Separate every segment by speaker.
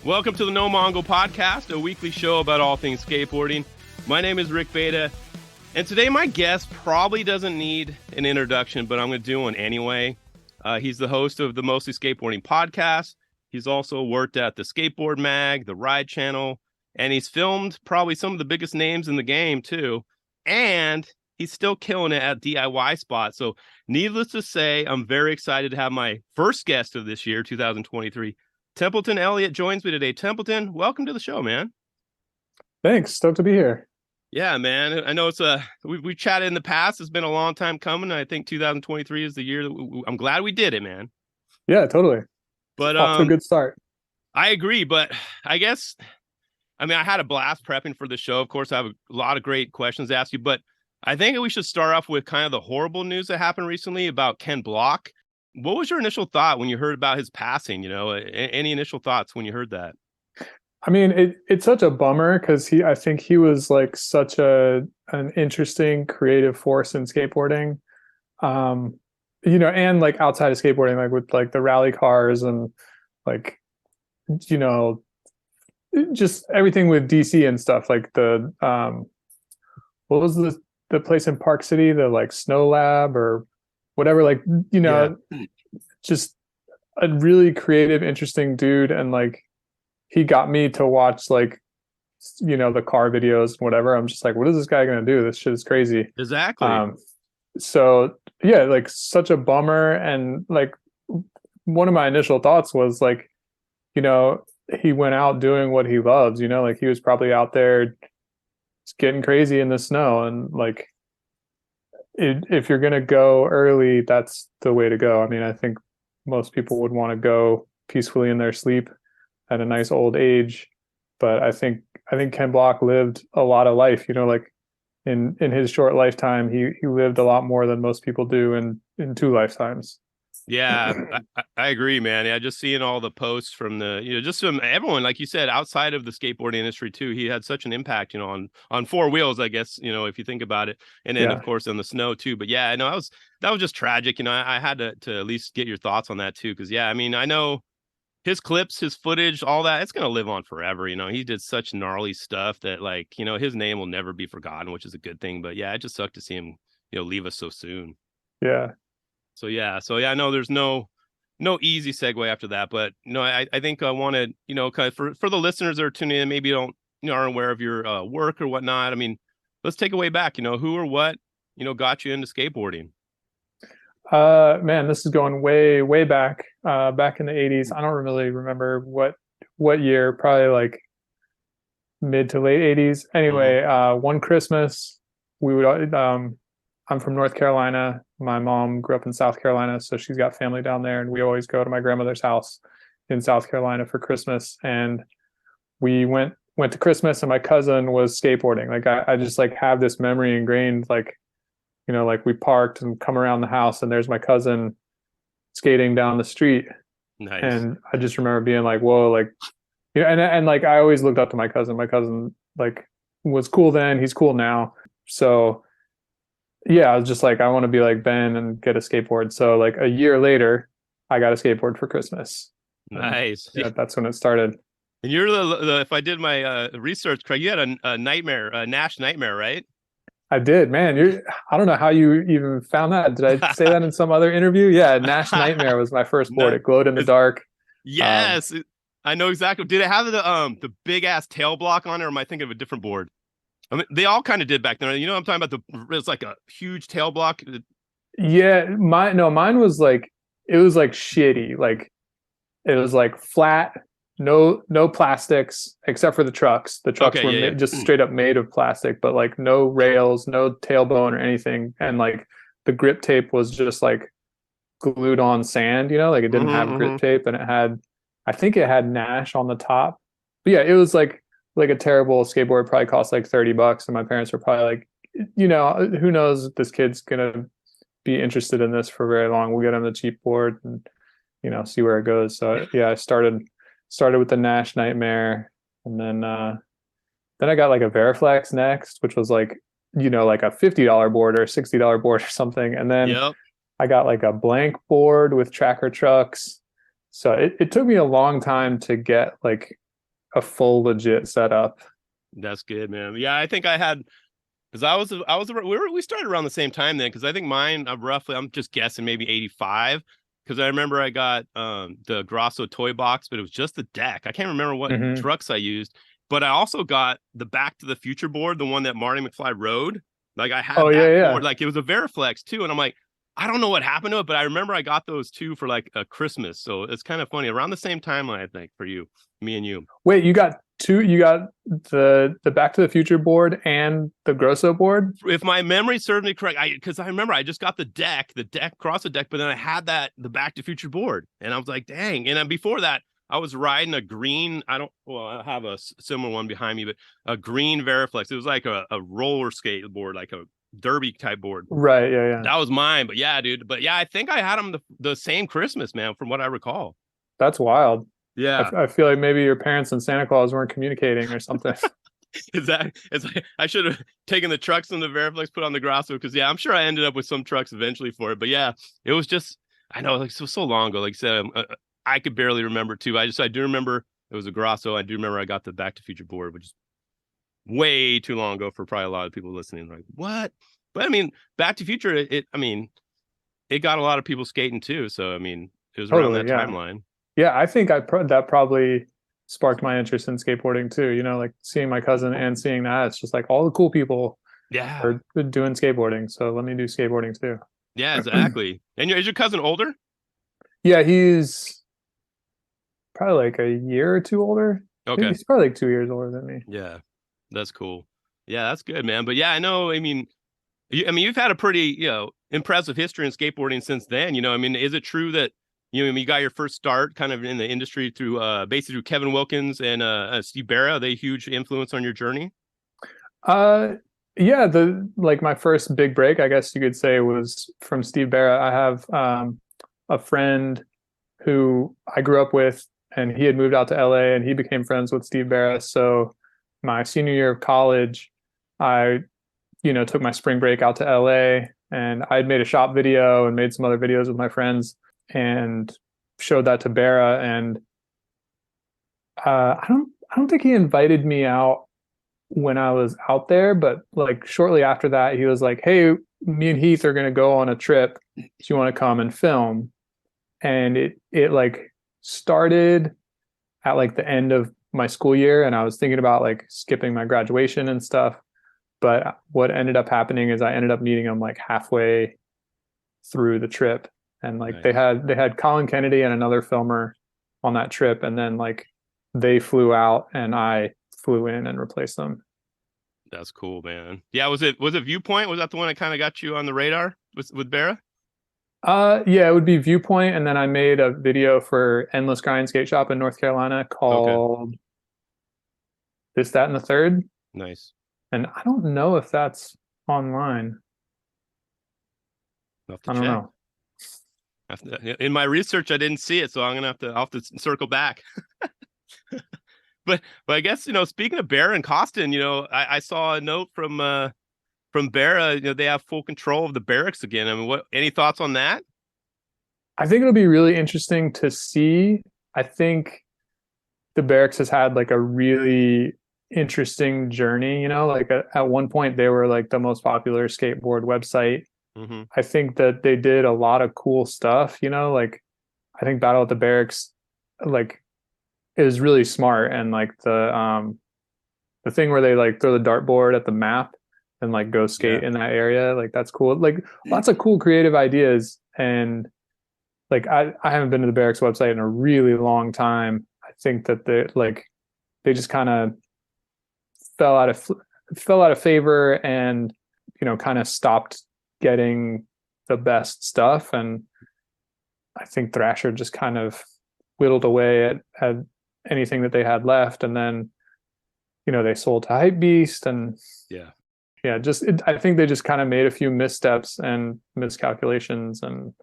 Speaker 1: Welcome to the No Mongo Podcast, a weekly show about all things skateboarding. My name is Rick Beta, and today my guest probably doesn't need an introduction, but I'm going to do one anyway. He's the host of the Mostly Skateboarding podcast. He's also worked at the Skateboard Mag, the Ride Channel, and he's filmed probably some of the biggest names in the game too. And he's still killing it at DIY spots. So needless to say, I'm very excited to have my first guest of this year, 2023. Templeton Elliott joins me today. Templeton, welcome to the show, man.
Speaker 2: Thanks. Stoked to be here.
Speaker 1: Yeah, man. I know we've chatted in the past. It's been a long time coming. I think 2023 is the year that I'm glad we did it, man.
Speaker 2: Yeah, totally.
Speaker 1: But
Speaker 2: off to a good start.
Speaker 1: I agree, but I had a blast prepping for the show. Of course, I have a lot of great questions to ask you, but I think we should start off with kind of the horrible news that happened recently about Ken Block. What was your initial thought when you heard about his passing? You know, any initial thoughts when you heard that?
Speaker 2: I mean, it's such a bummer because I think he was like such an interesting creative force in skateboarding, and like outside of skateboarding, like with like the rally cars and like, just everything with DC and stuff. Like the what was the place in Park City, the like Snow Lab or whatever, like, just a really creative, interesting dude. And like, he got me to watch like, the car videos and whatever. I'm just like, what is this guy going to do? This shit is crazy.
Speaker 1: Exactly.
Speaker 2: So yeah, like such a bummer. And like, one of my initial thoughts was like, he went out doing what he loves, like he was probably out there just getting crazy in the snow. And like, if you're going to go early, that's the way to go. I mean, I think most people would want to go peacefully in their sleep at a nice old age. But I think Ken Block lived a lot of life, like in his short lifetime, he lived a lot more than most people do in two lifetimes.
Speaker 1: Yeah, I agree, man. Yeah, just seeing all the posts from just from everyone, like you said, outside of the skateboarding industry too. He had such an impact, on four wheels, I guess, if you think about it, and then of course on the snow too. But yeah, I know that was just tragic. I had to at least get your thoughts on that too, because I mean, I know his clips, his footage, all that, it's gonna live on forever. He did such gnarly stuff that like his name will never be forgotten, which is a good thing. But yeah, it just sucked to see him leave us so soon.
Speaker 2: Yeah.
Speaker 1: So yeah, I know there's no easy segue after that, but I think I wanted kind of for the listeners that are tuning in, maybe aren't aware of your work or whatnot. I mean, let's take it way back. Who or what got you into skateboarding?
Speaker 2: Man, this is going way back in the 80s. I don't really remember what year, probably like mid to late 80s. Anyway, one Christmas we would I'm from North Carolina. My mom grew up in South Carolina, so she's got family down there, and we always go to my grandmother's house in South Carolina for Christmas. And we went to Christmas, and my cousin was skateboarding. Like I just like have this memory ingrained, like, like we parked and come around the house, and there's my cousin skating down the street.
Speaker 1: Nice.
Speaker 2: And I just remember being like, whoa, like, and like I always looked up to my cousin. My cousin like was cool then, he's cool now. So yeah, I was just like, I want to be like Ben and get a skateboard. So like a year later, I got a skateboard for Christmas.
Speaker 1: Nice.
Speaker 2: Yeah, that's when it started.
Speaker 1: And you're the if I did my research correct, you had a nightmare, a Nash nightmare, right?
Speaker 2: I did, man. I don't know how you even found that. Did I say that in some other interview? Yeah, Nash Nightmare was my first board. It glowed in the dark.
Speaker 1: Yes, I know exactly. Did it have the big ass tail block on it, or am I thinking of a different board? I mean, they all kind of did back then. I'm talking about it's like a huge tail block.
Speaker 2: Yeah, mine was like, it was like shitty. Like it was like flat, no plastics except for the trucks. The trucks were just straight up made of plastic, but like no rails, no tailbone or anything. And like the grip tape was just like glued on sand, like it didn't have grip tape, and I think it had Nash on the top. But yeah, it was like a terrible skateboard. Probably cost like $30, and my parents were probably like, who knows if this kid's gonna be interested in this for very long. We'll get him the cheap board and see where it goes. So yeah, I started with the Nash Nightmare, and then I got like a Veriflex next, which was like like a $50 board or a $60 board or something. And then I got like a blank board with tracker trucks. So it took me a long time to get like a full legit setup.
Speaker 1: That's good, man. Yeah, I think I had, because we started around the same time then, because I think mine roughly, I'm just guessing, maybe 85. Because I remember I got the Grosso toy box, but it was just the deck. I can't remember what trucks I used, but I also got the Back to the Future board, the one that Marty McFly rode. Like I had that board, like it was a Veriflex too, and I'm like, I don't know what happened to it, but I remember I got those two for like a Christmas. So it's kind of funny, around the same timeline, I think, for you, me and you.
Speaker 2: Wait, you got two? You got the Back to the Future board and the Grosso board?
Speaker 1: If my memory serves me correct, because I remember I just got the Grosso deck, but then I had the Back to the Future board, and I was like, dang. And then before that, I was riding a green. I have a similar one behind me, but a green Veriflex. It was like a roller skate board, like a derby type board.
Speaker 2: Right. Yeah.
Speaker 1: That was mine. But yeah, dude. But yeah, I think I had them the same Christmas, man, from what I recall.
Speaker 2: That's wild.
Speaker 1: Yeah.
Speaker 2: I feel like maybe your parents and Santa Claus weren't communicating or something.
Speaker 1: It's like I should have taken the trucks and the Veriflex, put on the Grosso, because yeah, I'm sure I ended up with some trucks eventually for it. But yeah, it was just, I know, like so long ago. Like I said, I could barely remember too. I do remember it was a Grosso. I do remember I got the Back to Future board, which is way too long ago for probably a lot of people listening. Like, what? But I mean, Back to Future, it got a lot of people skating too. So I mean, it was around that timeline.
Speaker 2: Yeah, I think that probably sparked my interest in skateboarding too. You know, like seeing my cousin and seeing that, it's just like all the cool people are doing skateboarding. So let me do skateboarding too.
Speaker 1: Yeah, exactly. And is your cousin older?
Speaker 2: Yeah, he's probably like a year or two older.
Speaker 1: Okay.
Speaker 2: He's probably like 2 years older than me.
Speaker 1: Yeah, that's cool. Yeah, that's good, man. But yeah, I know. I mean, you've had a pretty, impressive history in skateboarding since then. Is it true that you got your first start kind of in the industry through basically through Kevin Wilkins and Steve Barra? Are they a huge influence on your journey?
Speaker 2: Yeah, my first big break, I guess you could say, was from Steve Barra. I have a friend who I grew up with, and he had moved out to LA, and he became friends with Steve Barra. So my senior year of college, I took my spring break out to LA, and I had made a shop video and made some other videos with my friends and showed that to Barra. And I don't think he invited me out when I was out there, but like shortly after that, he was like, "Hey, me and Heath are going to go on a trip. Do you want to come and film?" And it like started at like the end of my school year, and I was thinking about like skipping my graduation and stuff. But what ended up happening is I ended up meeting him like halfway through the trip, and like they had Colin Kennedy and another filmer on that trip, and then like they flew out and I flew in and replaced them.
Speaker 1: That's cool, man. Yeah, was it Viewpoint? Was that the one that kind of got you on the radar with Barra?
Speaker 2: Yeah, it would be Viewpoint, and then I made a video for Endless Grind Skate Shop in North Carolina called This, That, and the Third.
Speaker 1: Nice.
Speaker 2: And I don't know if that's online.
Speaker 1: I don't know. In my research, I didn't see it, so I'll have to circle back. But I guess, speaking of Barra and Costin, I saw a note from Barra. They have full control of the barracks again. I mean, any thoughts on that?
Speaker 2: I think it'll be really interesting to see. I think the barracks has had like a really interesting journey. Like at one point they were like the most popular skateboard website. Mm-hmm. I think that they did a lot of cool stuff. Like I think Battle at the Barracks, like, it was really smart, and like the thing where they like throw the dartboard at the map and like go skate in that area, like that's cool. Like lots of cool creative ideas. And like I haven't been to the Barracks website in a really long time. I think that they just kind of fell out of favor, and kind of stopped getting the best stuff. And I think Thrasher just kind of whittled away at anything that they had left, and then they sold to Hypebeast, and I think they just kind of made a few missteps and miscalculations. And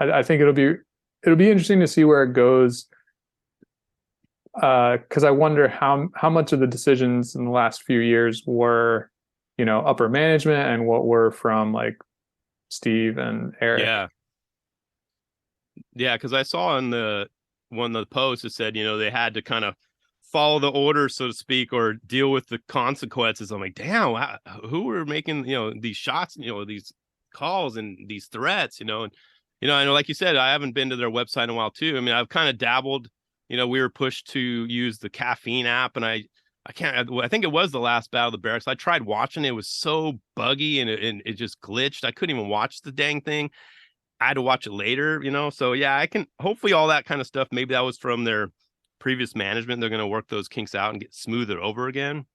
Speaker 2: I think it'll be interesting to see where it goes, because I wonder how much of the decisions in the last few years were upper management and what were from like Steve and Eric.
Speaker 1: Yeah, because I saw in one of the posts it said, they had to kind of follow the order, so to speak, or deal with the consequences. I'm like, damn, who were making, these shots, these calls and these threats, and, I know, like you said, I haven't been to their website in a while too. I mean, I've kind of dabbled, we were pushed to use the caffeine app, and I think it was the last Battle of the Barracks. I tried watching it. It was so buggy and it just glitched. I couldn't even watch the dang thing. I had to watch it later, So yeah, I can hopefully all that kind of stuff. Maybe that was from their previous management. They're going to work those kinks out and get smoothed over again.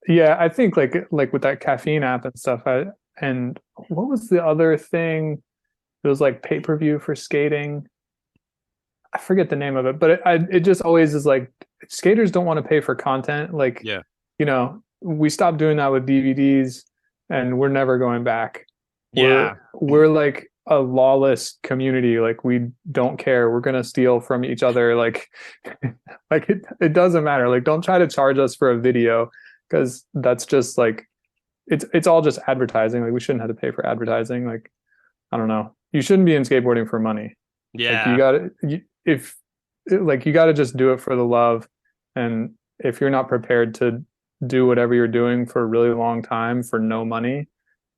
Speaker 2: Yeah, I think like with that caffeine app and stuff. And what was the other thing? It was like pay-per-view for skating. I forget the name of it, but it just always is like skaters don't want to pay for content. Like,
Speaker 1: yeah,
Speaker 2: we stopped doing that with DVDs, and we're never going back.
Speaker 1: Yeah,
Speaker 2: we're like a lawless community. Like, we don't care. We're gonna steal from each other. Like, like it doesn't matter. Like, don't try to charge us for a video, because that's just like it's all just advertising. Like, we shouldn't have to pay for advertising. Like, I don't know. You shouldn't be in skateboarding for money.
Speaker 1: Yeah,
Speaker 2: like, you got to just do it for the love. And if you're not prepared to do whatever you're doing for a really long time for no money,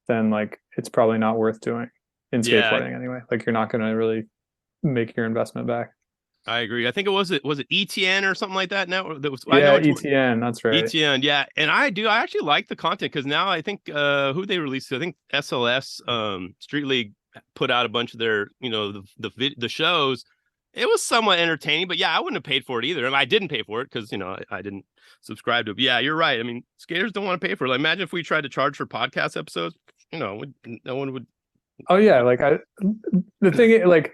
Speaker 2: then like it's probably not worth doing in skateboarding anyway. Like, you're not going to really make your investment back.
Speaker 1: I agree. I think was it ETN or something like that? Now that was
Speaker 2: ETN. That's right.
Speaker 1: ETN. Yeah, and I actually like the content, because now I think who they released. I think SLS Street League put out a bunch of their the shows. It was somewhat entertaining, but yeah, I wouldn't have paid for it either. And I didn't pay for it because I didn't subscribe to it. But yeah, you're right. I mean, skaters don't want to pay for it. Like, imagine if we tried to charge for podcast episodes. No one would.
Speaker 2: Oh yeah, like the thing, like,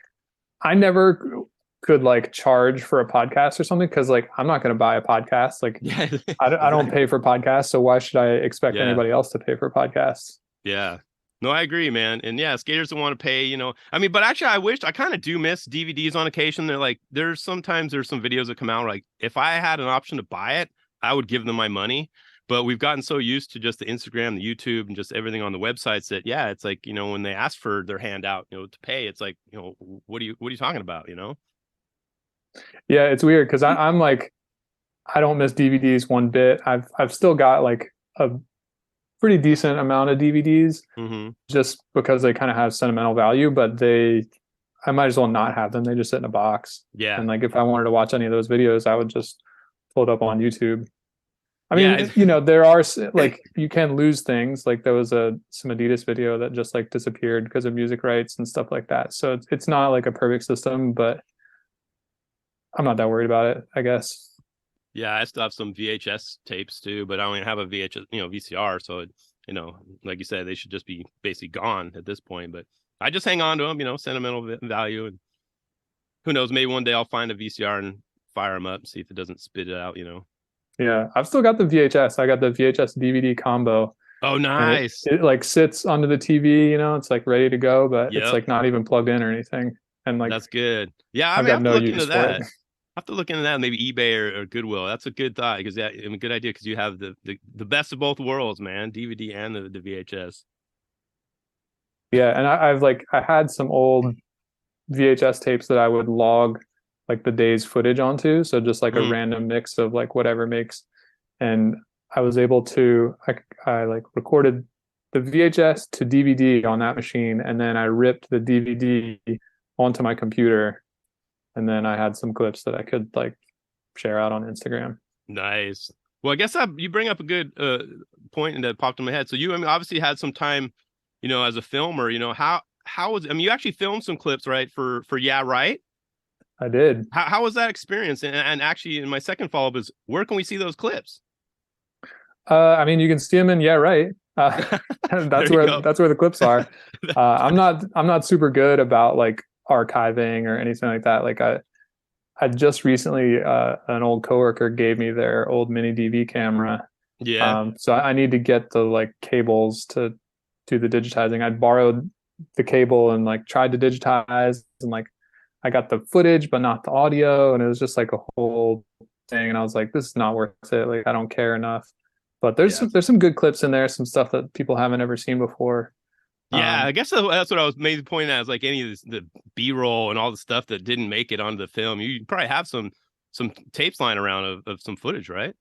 Speaker 2: I never could like charge for a podcast or something, because like I'm not going to buy a podcast. Like,
Speaker 1: yeah,
Speaker 2: I don't pay for podcasts, so why should I expect anybody else to pay for podcasts?
Speaker 1: Yeah. No, I agree, man. And yeah, skaters don't want to pay, I mean, but actually I kind of do miss DVDs on occasion. They're like, there's some videos that come out, like, if I had an option to buy it, I would give them my money. But we've gotten so used to just the Instagram, the YouTube, and just everything on the websites that, yeah, it's like, when they ask for their handout, to pay, it's like, what are you talking about,
Speaker 2: Yeah, it's weird, because I'm like, I don't miss DVDs one bit. I've still got like a pretty decent amount of DVDs, just because they kind of have sentimental value, but I might as well not have them. They just sit in a box.
Speaker 1: Yeah.
Speaker 2: And like, if I wanted to watch any of those videos, I would just pull it up on YouTube. I mean, there are like, you can lose things. Like, there was some Adidas video that just like disappeared because of music rights and stuff like that. So it's not like a perfect system, but I'm not that worried about it, I guess.
Speaker 1: Yeah, I still have some VHS tapes too, but I only have a VHS, VCR. So, like you said, they should just be basically gone at this point. But I just hang on to them, sentimental value. And who knows, maybe one day I'll find a VCR and fire them up, see if it doesn't spit it out,
Speaker 2: Yeah, I've still got the VHS. I got the VHS DVD combo.
Speaker 1: Oh, nice.
Speaker 2: It like sits under the TV, it's like ready to go, but it's like not even plugged in or anything. And like,
Speaker 1: that's good. Yeah, I
Speaker 2: mean,
Speaker 1: have to look into that. I have to look into that, maybe eBay or Goodwill. That's a good thought, because good idea, because you have the best of both worlds, man. DVD and the VHS.
Speaker 2: Yeah, and I had some old VHS tapes that I would log like the day's footage onto, so just like a random mix of like whatever makes. And I was able to I like recorded the VHS to DVD on that machine, and then I ripped the DVD onto my computer. And then I had some clips that I could like share out on Instagram.
Speaker 1: Nice. Well, I guess you bring up a good point that popped in my head. So you, obviously had some time, as a filmer. How was? You actually filmed some clips, right? For Yeah, Right.
Speaker 2: I did.
Speaker 1: How was that experience? And actually, in my second follow up is, where can we see those clips?
Speaker 2: I mean, you can see them in Yeah, Right. That's where the clips are. I'm not super good about like archiving or anything like that. Like, I just recently an old coworker gave me their old mini DV camera.
Speaker 1: Yeah.
Speaker 2: So I need to get the like cables to do the digitizing. I borrowed the cable and like tried to digitize, and like I got the footage but not the audio, and it was just like a whole thing. And I was like, this is not worth it. Like, I don't care enough. But there's some good clips in there, some stuff that people haven't ever seen before.
Speaker 1: Yeah, I guess that's what I was maybe pointing at, is like any of this, the B-roll and all the stuff that didn't make it onto the film. You probably have some tapes lying around of some footage, right?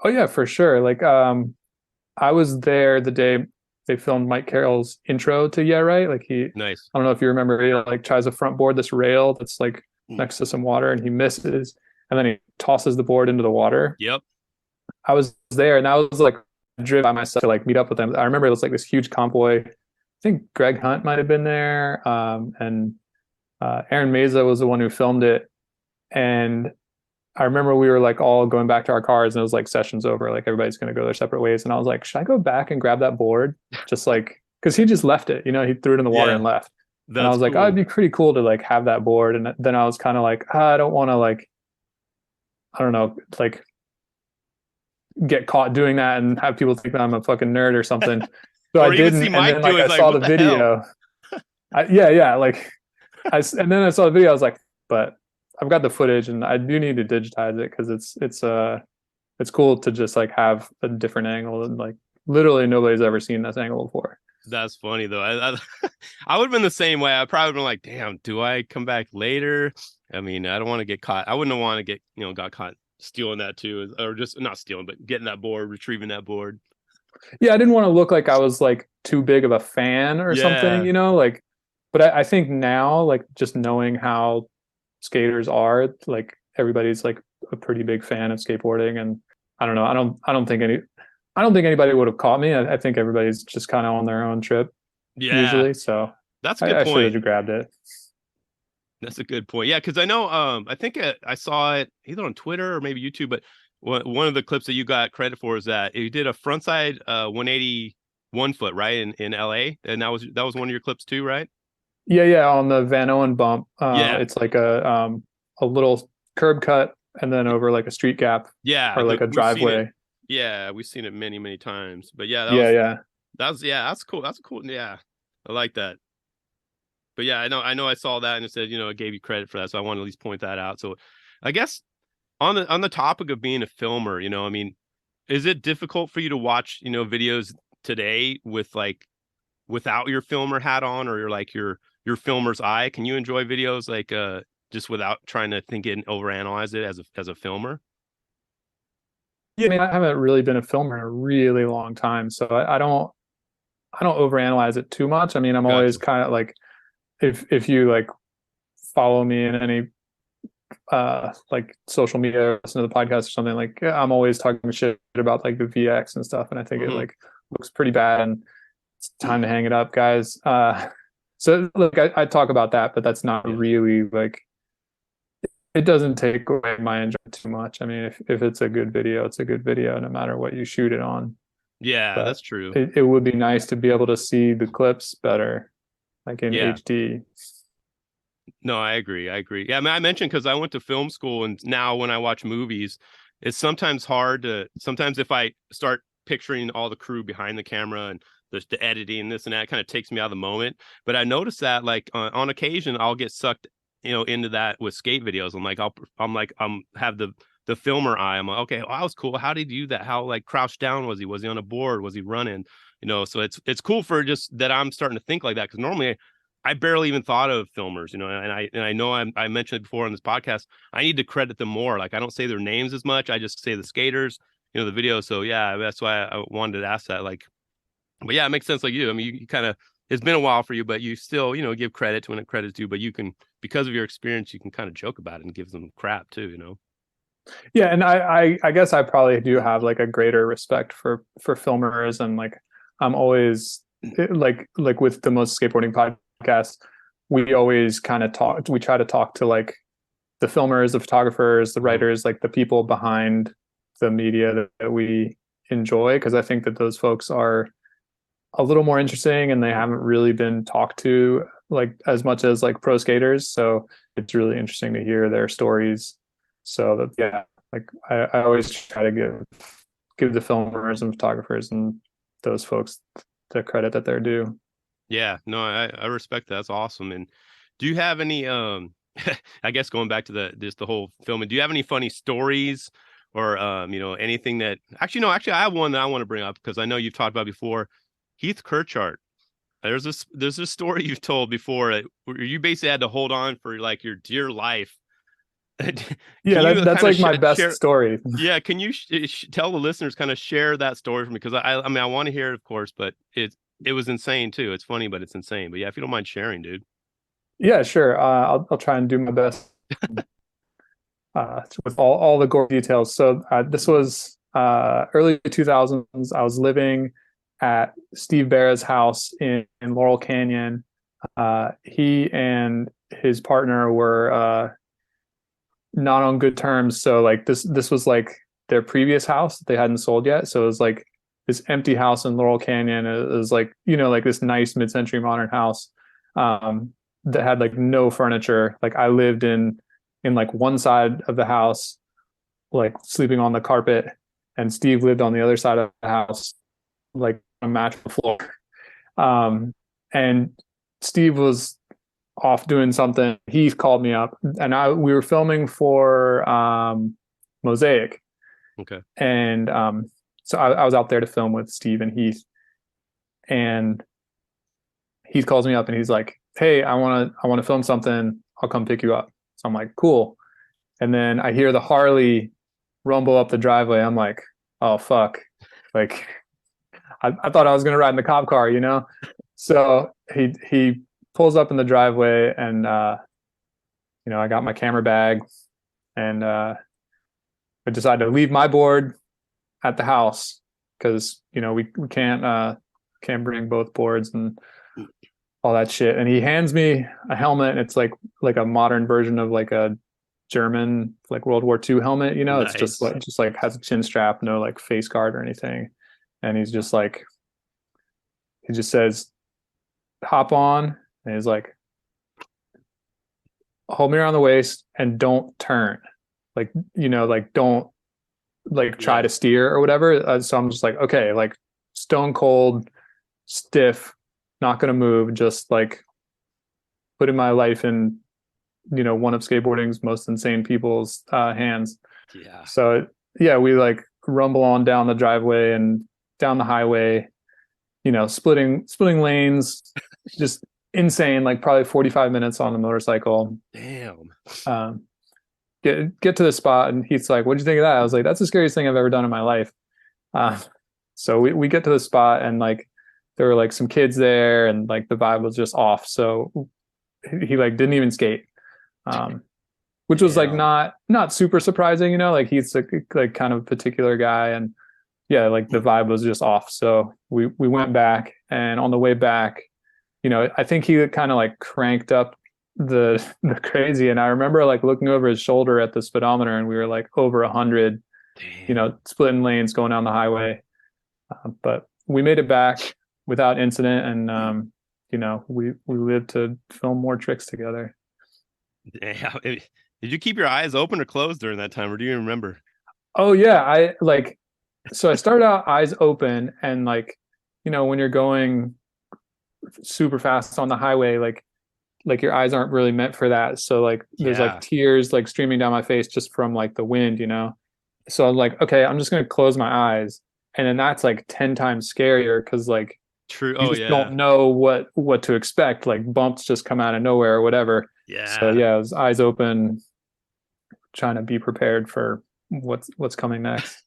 Speaker 2: Oh yeah, for sure. Like I was there the day they filmed Mike Carroll's intro to Yeah Right. Like
Speaker 1: Nice.
Speaker 2: I don't know if you remember, he like tries to front board this rail that's like next to some water and he misses, and then he tosses the board into the water.
Speaker 1: Yep.
Speaker 2: I was there and I was like driven by myself to like meet up with them. I remember it was like this huge convoy. I think Greg Hunt might have been there, and Aaron Meza was the one who filmed it. And I remember we were like all going back to our cars and it was like sessions over, like everybody's going to go their separate ways. And I was like, should I go back and grab that board? Just like, cause he just left it, he threw it in the water and left. And I was like, oh, it'd be pretty cool to like have that board. And then I was kind of like, I don't want to like, I don't know, like get caught doing that and have people think that I'm a fucking nerd or something. So I didn't. And then like I saw the video. And then I saw the video. I was like, but I've got the footage and I do need to digitize it because it's cool to just like have a different angle, and like literally nobody's ever seen this angle before.
Speaker 1: That's funny though. I would have been the same way. I probably been like, damn, do I come back later? I mean, I don't want to get caught. I wouldn't want to get, got caught stealing that too, or just not stealing, but getting that board, retrieving that board.
Speaker 2: Yeah, I didn't want to look like I was like too big of a fan or something, like, but I think now, like just knowing how skaters are, like everybody's like a pretty big fan of skateboarding, and I don't know, I don't think anybody would have caught me. I think everybody's just kind of on their own trip usually, so
Speaker 1: that's a good point.
Speaker 2: I should have grabbed it.
Speaker 1: That's a good point. Yeah, because I know I think I saw it either on Twitter or maybe YouTube, but one of the clips that you got credit for is that you did a frontside 181 foot, right, in LA, and that was one of your clips too, right?
Speaker 2: Yeah, on the Van Owen bump. It's like a little curb cut and then over like a street gap.
Speaker 1: Yeah,
Speaker 2: or like a driveway.
Speaker 1: Yeah, we've seen it many times. But yeah, that's cool. That's cool. Yeah, I like that. But yeah, I know I saw that and it said, it gave you credit for that, so I want to at least point that out. So I guess on the topic of being a filmer, I mean, is it difficult for you to watch, videos today with like without your filmer hat on, or your filmer's eye? Can you enjoy videos like just without trying to think and overanalyze it as a filmer?
Speaker 2: Yeah, I mean, I haven't really been a filmer in a really long time, so I don't overanalyze it too much. I mean, I'm always kind of like, if you like follow me in any like social media, listen to the podcast or something, like I'm always talking shit about like the VX and stuff, and I think it like looks pretty bad and it's time to hang it up, guys. So look, I talk about that, but that's not really like, it doesn't take away my enjoyment too much. I mean, if it's a good video, it's a good video no matter what you shoot it on.
Speaker 1: Yeah, but that's true.
Speaker 2: It would be nice to be able to see the clips better, like in HD.
Speaker 1: No, I agree. Yeah, I mean, I mentioned because I went to film school, and now when I watch movies, it's sometimes hard sometimes if I start picturing all the crew behind the camera and the editing, this and that, kind of takes me out of the moment. But I noticed that like on occasion I'll get sucked into that with skate videos. I'm have the filmer eye. I'm like, okay, that was cool. How did he do that? How like crouched down was he? Was he on a board? Was he running? So it's cool for just that I'm starting to think like that, because normally I barely even thought of filmers, and I know I mentioned it before on this podcast. I need to credit them more. Like I don't say their names as much. I just say the skaters, the video. So yeah, that's why I wanted to ask that. Like, but yeah, it makes sense. Like you, I mean, you kind of, it's been a while for you, but you still, give credit to when it credit's due. But you can, because of your experience, you can kind of joke about it and give them crap too,
Speaker 2: Yeah, and I guess I probably do have like a greater respect for filmers, and like I'm always like with the Most Skateboarding podcast, we always kind of we try to talk to like the filmers, the photographers, the writers, like the people behind the media that we enjoy, because I think that those folks are a little more interesting and they haven't really been talked to like as much as like pro skaters. So it's really interesting to hear their stories. So that, yeah, like I always try to give the filmers and photographers and those folks the credit that they're due.
Speaker 1: Yeah, no, I respect that. That's awesome. And do you have any I guess going back to the whole filming, do you have any funny stories or anything that actually I have one that I want to bring up because I know you've talked about before. Heath Kirchart. There's a story you've told before where you basically had to hold on for like your dear life.
Speaker 2: Yeah, that's like my best story.
Speaker 1: Yeah, can you tell the listeners, kind of share that story for me? Because I mean I want to hear it, of course, but it was insane too. It's funny, but it's insane. But yeah, if you don't mind sharing, dude.
Speaker 2: Yeah, sure. I'll try and do my best with all the gore details. So this was early 2000s. I was living at Steve Barra's house in Laurel Canyon. He and his partner were not on good terms. So like this was like their previous house that they hadn't sold yet. So it was like this empty house in Laurel Canyon. It was like, like this nice mid-century modern house that had like no furniture. Like I lived in like one side of the house, like sleeping on the carpet, and Steve lived on the other side of the house, like a mattress floor. And Steve was off doing something. He called me up, and we were filming for Mosaic.
Speaker 1: Okay.
Speaker 2: And so I was out there to film with Steve and Heath, and Heath calls me up and he's like, "Hey, I want to film something. I'll come pick you up." So I'm like, "Cool." And then I hear the Harley rumble up the driveway. I'm like, "Oh fuck!" Like, I thought I was gonna ride in the cop car, So he pulls up in the driveway, and I got my camera bag, and I decided to leave my board at the house because we can't bring both boards and all that shit. And he hands me a helmet, and it's like a modern version of like a German like World War II helmet.
Speaker 1: Nice.
Speaker 2: It's just like has a chin strap, no like face guard or anything. And he just says, "Hop on," and he's like, "Hold me around the waist and don't turn, like don't like try to steer or whatever." So I'm just like, okay, like stone cold, stiff, not gonna move, just like putting my life in one of skateboarding's most insane people's hands.
Speaker 1: Yeah.
Speaker 2: So yeah, we like rumble on down the driveway and down the highway, splitting lanes, just insane, like probably 45 minutes on the motorcycle.
Speaker 1: Damn.
Speaker 2: Get to the spot, and Heath's like, "What'd you think of that?" I was like, "That's the scariest thing I've ever done in my life." So we get to the spot, and like there were like some kids there, and like the vibe was just off. So he like didn't even skate, which was like not super surprising, like Heath's like kind of particular guy, and yeah, like the vibe was just off. So we went back, and on the way back, I think he kind of like cranked up the crazy. And I remember like looking over his shoulder at the speedometer, and we were like over 100, splitting lanes going down the highway. But we made it back without incident, and we lived to film more tricks together.
Speaker 1: Yeah. Did you keep your eyes open or closed during that time, or do you remember?
Speaker 2: Oh yeah, so I started out eyes open, and like when you're going super fast on the highway, like your eyes aren't really meant for that. So like there's like tears like streaming down my face just from like the wind, So I'm like, okay, I'm just gonna close my eyes, and then that's like 10 times scarier because like
Speaker 1: true.
Speaker 2: You just don't know what to expect. Like bumps just come out of nowhere or whatever.
Speaker 1: Yeah.
Speaker 2: So yeah, it was eyes open, trying to be prepared for what's coming next.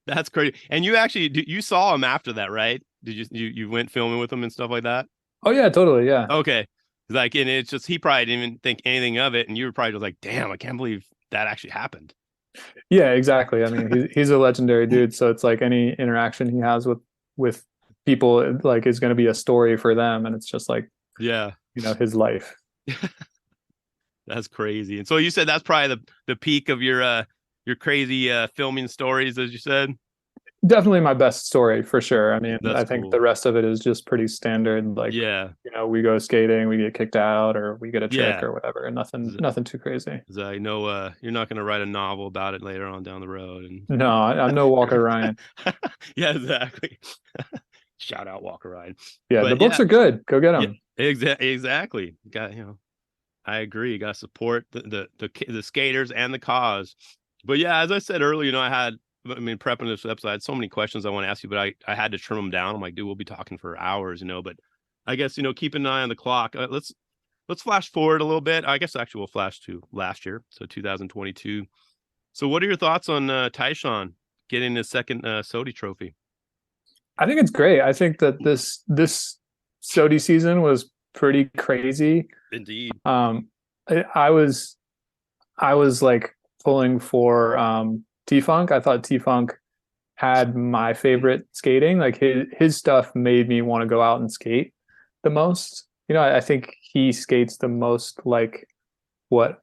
Speaker 1: That's crazy. And you saw him after that, right? Did you went filming with him and stuff like that?
Speaker 2: Oh yeah, totally. Yeah.
Speaker 1: Okay. Like, and it's just, he probably didn't even think anything of it. And you were probably just like, damn, I can't believe that actually happened.
Speaker 2: Yeah, exactly. I mean, he's a legendary dude. So it's like any interaction he has with people, like, is going to be a story for them. And it's just like, his life.
Speaker 1: That's crazy. And so you said that's probably the peak of your crazy filming stories, as you said.
Speaker 2: Definitely my best story for sure. I mean,
Speaker 1: That's
Speaker 2: I think
Speaker 1: cool.
Speaker 2: the rest of it is just pretty standard. Like, we go skating, we get kicked out, or we get a trick or whatever. Nothing too crazy.
Speaker 1: I know you're not going to write a novel about it later on down the road. And
Speaker 2: no, I'm no Walker Ryan.
Speaker 1: Yeah, exactly. Shout out Walker Ryan.
Speaker 2: Yeah, but the books are good. Go get them.
Speaker 1: Yeah, exactly. I agree. You got to support the skaters and the cause. But yeah, as I said earlier, I mean, prepping this episode, I had so many questions I want to ask you, but I had to trim them down. I'm like, dude, we'll be talking for hours, but I guess, keep an eye on the clock. Let's flash forward a little bit. I guess actually we'll flash to last year, so 2022. So what are your thoughts on Tyshawn getting his second SOTY trophy?
Speaker 2: I think it's great. I think that this SOTY season was pretty crazy.
Speaker 1: Indeed.
Speaker 2: I was like pulling for T-Funk. I thought T-Funk had my favorite skating. Like his stuff made me want to go out and skate the most. I think he skates the most like what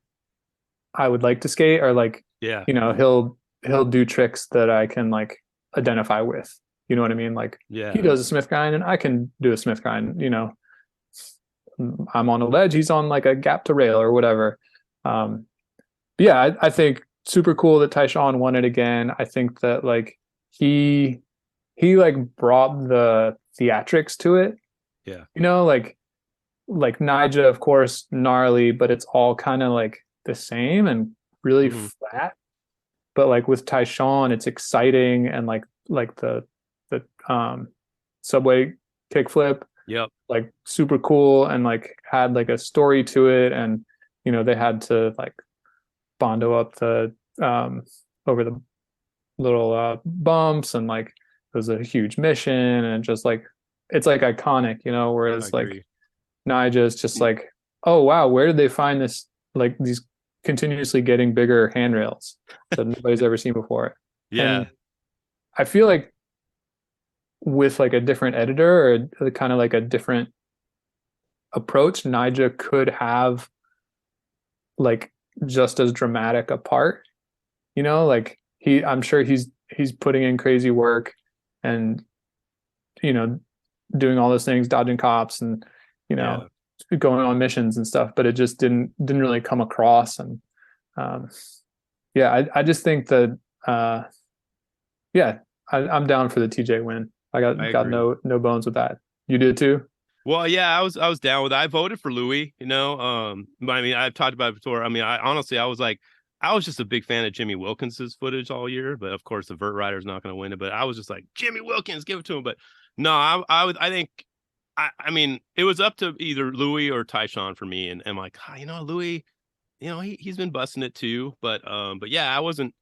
Speaker 2: I would like to skate, or like,
Speaker 1: yeah,
Speaker 2: he'll do tricks that I can like identify with. You know what I mean? Like,
Speaker 1: yeah,
Speaker 2: he does a Smith grind and I can do a Smith grind. I'm on a ledge, he's on like a gap to rail or whatever. Yeah, I think super cool that Tyshawn won it again. I think that like he like brought the theatrics to it.
Speaker 1: Yeah.
Speaker 2: Like Nyjah, of course, gnarly, but it's all kind of like the same and really flat. But like with Tyshawn, it's exciting, and like the subway kickflip.
Speaker 1: Yep.
Speaker 2: Like super cool, and like had like a story to it, and they had to like bondo up the over the little bumps, and like it was a huge mission, and just like it's like iconic, whereas like Nyjah is just like, oh wow, where did they find this, like these continuously getting bigger handrails that nobody's ever seen before?
Speaker 1: Yeah.
Speaker 2: And I feel like with like a different editor or kind of like a different approach, Nyjah could have like just as dramatic a part. Like I'm sure he's putting in crazy work and doing all those things, dodging cops and going on missions and stuff, but it just didn't really come across. And I just think that I'm down for the TJ win. I got no bones with that. You did too?
Speaker 1: Well, yeah, I was down with it. I voted for Louis, but I mean, I've talked about it before. I mean, I was just a big fan of Jimmy Wilkins's footage all year, but of course the Vert Rider's not going to win it. But I was just like, Jimmy Wilkins, give it to him. But no, I think, I mean, it was up to either Louis or Tyshawn for me. And I'm like, Louis, he's been busting it too. But yeah, I wasn't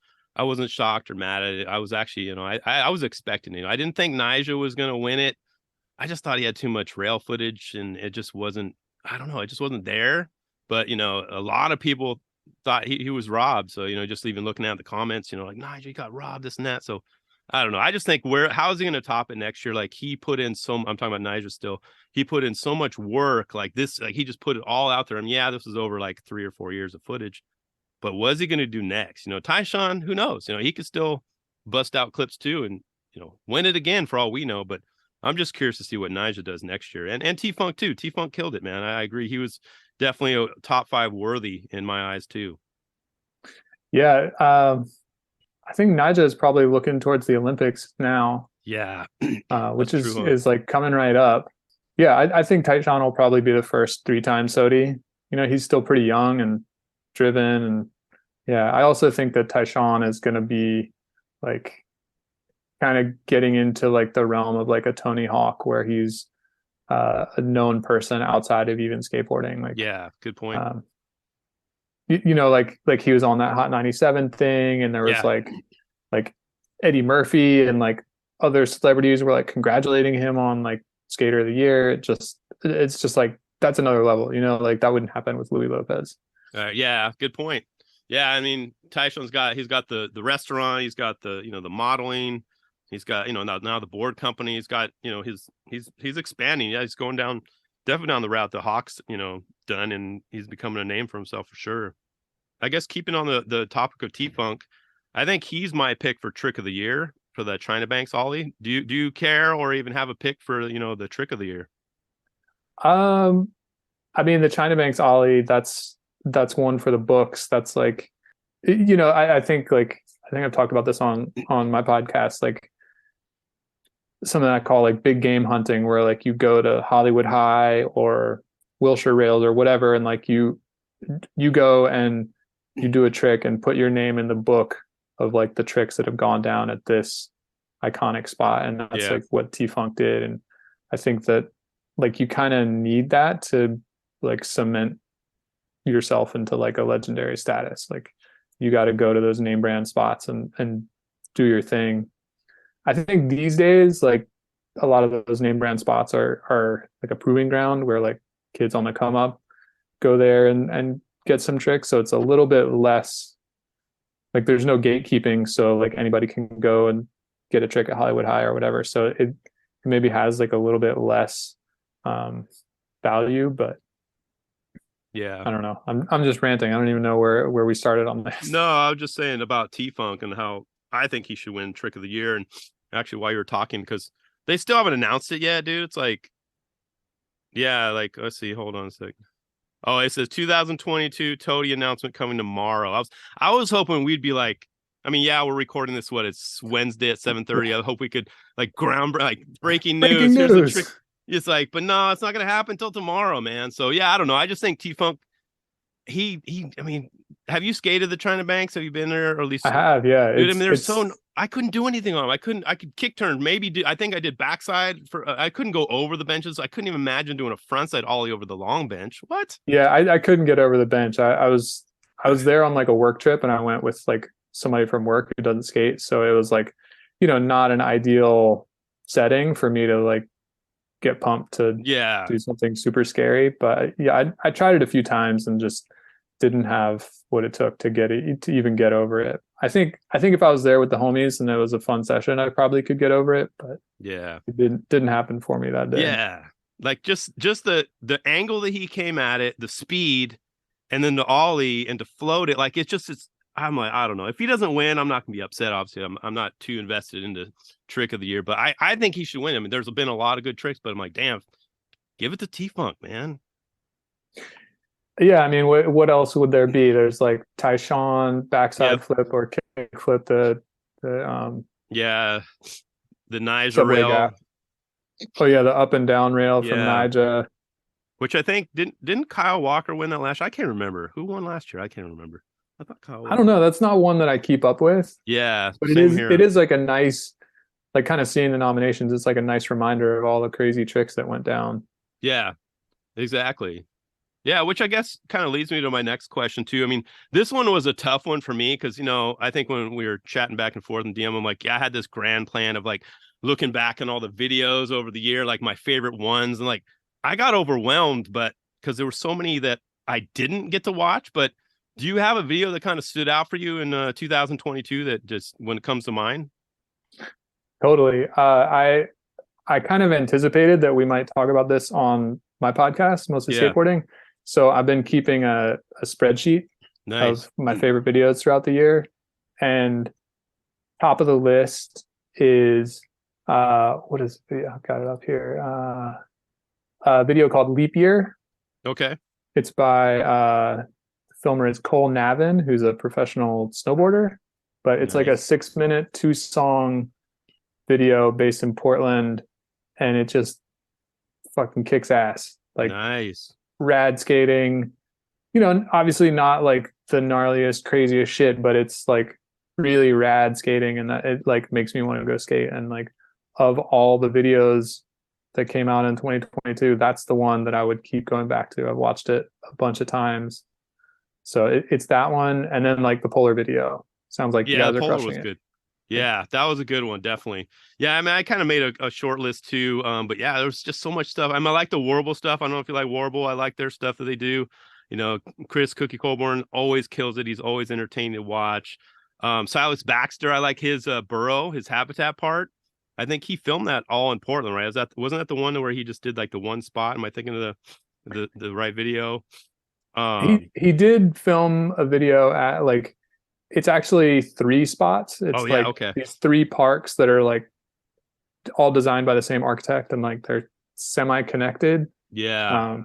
Speaker 1: shocked or mad at it. I was actually, I was expecting it. I didn't think Nyjah was going to win it. I just thought he had too much rail footage, and it just wasn't, I don't know, it just wasn't there. But, a lot of people thought he was robbed. So, just even looking at the comments, like, Nyjah got robbed, this and that. So I don't know. I just think how is he going to top it next year? Like, he put in I'm talking about Nyjah still. He put in so much work like this, like he just put it all out there. And yeah, this was over like 3 or 4 years of footage, but what is he going to do next? Tyshawn, who knows? He could still bust out clips too and, win it again for all we know. But I'm just curious to see what Nyjah does next year. And T-Funk too. T-Funk killed it, man. I agree. He was definitely a top 5 worthy in my eyes too.
Speaker 2: Yeah. I think Nyjah is probably looking towards the Olympics now.
Speaker 1: Yeah.
Speaker 2: Which is like coming right up. Yeah. I think Tyshawn will probably be the first 3-time SOTY. He's still pretty young and driven. And yeah, I also think that Tyshawn is going to be like kind of getting into like the realm of like a Tony Hawk, where he's a known person outside of even skateboarding. Like,
Speaker 1: yeah, good point.
Speaker 2: Like he was on that Hot 97 thing, and there was like Eddie Murphy and like other celebrities were like congratulating him on like Skater of the Year. It's just like, that's another level, like that wouldn't happen with Louis Lopez.
Speaker 1: Yeah, good point. Yeah, I mean, Tyshawn's got the restaurant, he's got the the modeling, he's got now the board company, he's got he's expanding. Yeah, he's going definitely down the route the Hawks done, and he's becoming a name for himself for sure. I guess keeping on the topic of T-Funk, I think he's my pick for trick of the year for the China Banks Ollie. Do you care or even have a pick for the trick of the year?
Speaker 2: I mean, the China Banks Ollie, that's one for the books. That's like, I think I've talked about this on my podcast, like something I call like big game hunting, where like you go to Hollywood High or Wilshire Rails or whatever, and like you go and you do a trick and put your name in the book of like the tricks that have gone down at this iconic spot, and that's like what T-Funk did. And I think that like you kind of need that to like cement yourself into like a legendary status. Like you got to go to those name brand spots and do your thing. I think these days, like a lot of those name brand spots are like a proving ground where like kids on the come up go there and get some tricks. So it's a little bit less like there's no gatekeeping. So like anybody can go and get a trick at Hollywood High or whatever. So it maybe has like a little bit less value, but
Speaker 1: yeah,
Speaker 2: I don't know. I'm just ranting. I don't even know where we started on this.
Speaker 1: No, I was just saying about T-Funk and how I think he should win Trick of the Year. And actually, while you were talking, because they still haven't announced it yet, dude. It's like, yeah, like let's see. Hold on a second. Oh, it says 2022 SOTY announcement coming tomorrow. I was hoping we'd be like, I mean, yeah, we're recording this. What, it's Wednesday at 7:30. I hope we could like breaking news. Here's the trick. It's like, but no, it's not gonna happen until tomorrow, man. So yeah, I don't know. I just think T-Funk. I mean, have you skated the China Banks? Have you been there, or at least
Speaker 2: I have? Yeah,
Speaker 1: dude. I mean, I couldn't do anything on them. I could kick turn, maybe do. I think I did backside for. I couldn't go over the benches. I couldn't even imagine doing a frontside ollie over the long bench. What?
Speaker 2: Yeah, I couldn't get over the bench. I was there on like a work trip, and I went with like somebody from work who doesn't skate, so it was like, not an ideal setting for me to like get pumped to do something super scary. But yeah, I tried it a few times and just didn't have what it took to even get over it. I think if I was there with the homies and it was a fun session, I probably could get over it, but
Speaker 1: yeah,
Speaker 2: it didn't happen for me that day.
Speaker 1: Yeah, like just the angle that he came at it, the speed, and then the ollie and to float it, like I'm like, I don't know. If he doesn't win, I'm not gonna be upset. Obviously, I'm not too invested into Trick of the Year, but I think he should win. I mean, there's been a lot of good tricks, but I'm like, damn, give it to T-Funk, man.
Speaker 2: Yeah, I mean, what else would there be? There's like Tyshawn backside flip or kick flip, the
Speaker 1: Nyjah rail.
Speaker 2: Gap. Oh yeah, the up and down rail from Nyjah.
Speaker 1: Which I think didn't Kyle Walker win that last year? I can't remember who won last year. I can't remember. I thought Kyle.
Speaker 2: I don't know. That's not one that I keep up with.
Speaker 1: Yeah,
Speaker 2: but it is like a nice, like kind of seeing the nominations. It's like a nice reminder of all the crazy tricks that went down.
Speaker 1: Yeah, exactly. Yeah, which I guess kind of leads me to my next question too. I mean, this one was a tough one for me because, I think when we were chatting back and forth in DM, I'm like, yeah, I had this grand plan of like looking back on all the videos over the year, like my favorite ones. And like, I got overwhelmed, but because there were so many that I didn't get to watch. But do you have a video that kind of stood out for you in 2022 that just when it comes to mind?
Speaker 2: Totally. I kind of anticipated that we might talk about this on my podcast, Mostly Skateboarding. So I've been keeping a spreadsheet of my favorite videos throughout the year. And top of the list is, what is the video? I've got it up here. A video called Leap Year.
Speaker 1: Okay.
Speaker 2: It's by, the filmer is Cole Navin, who's a professional snowboarder. But it's like a 6-minute, 2-song video based in Portland. And it just fucking kicks ass. Like,
Speaker 1: nice.
Speaker 2: Rad skating, obviously not like the gnarliest, craziest shit, but it's like really rad skating, and that it like makes me want to go skate. And like of all the videos that came out in 2022, that's the one that I would keep going back to. I've watched it a bunch of times, so it's that one. And then like the Polar video sounds like you guys are crushing it. Good.
Speaker 1: Yeah, that was a good one, definitely. Yeah, I mean, I kind of made a short list too, but yeah, there's just so much stuff. I mean, I like the Warble stuff. I don't know if you like Warble. I like their stuff that they do. Chris Cookie Colborn always kills it. He's always entertaining to watch. Silas Baxter, I like his burrow, his habitat part. I think he filmed that all in Portland, right? Wasn't that the one where he just did like the one spot? Am I thinking of the right video?
Speaker 2: He did film a video at like. It's actually 3 spots. It's these 3 parks that are like all designed by the same architect, and like they're semi-connected.
Speaker 1: Yeah.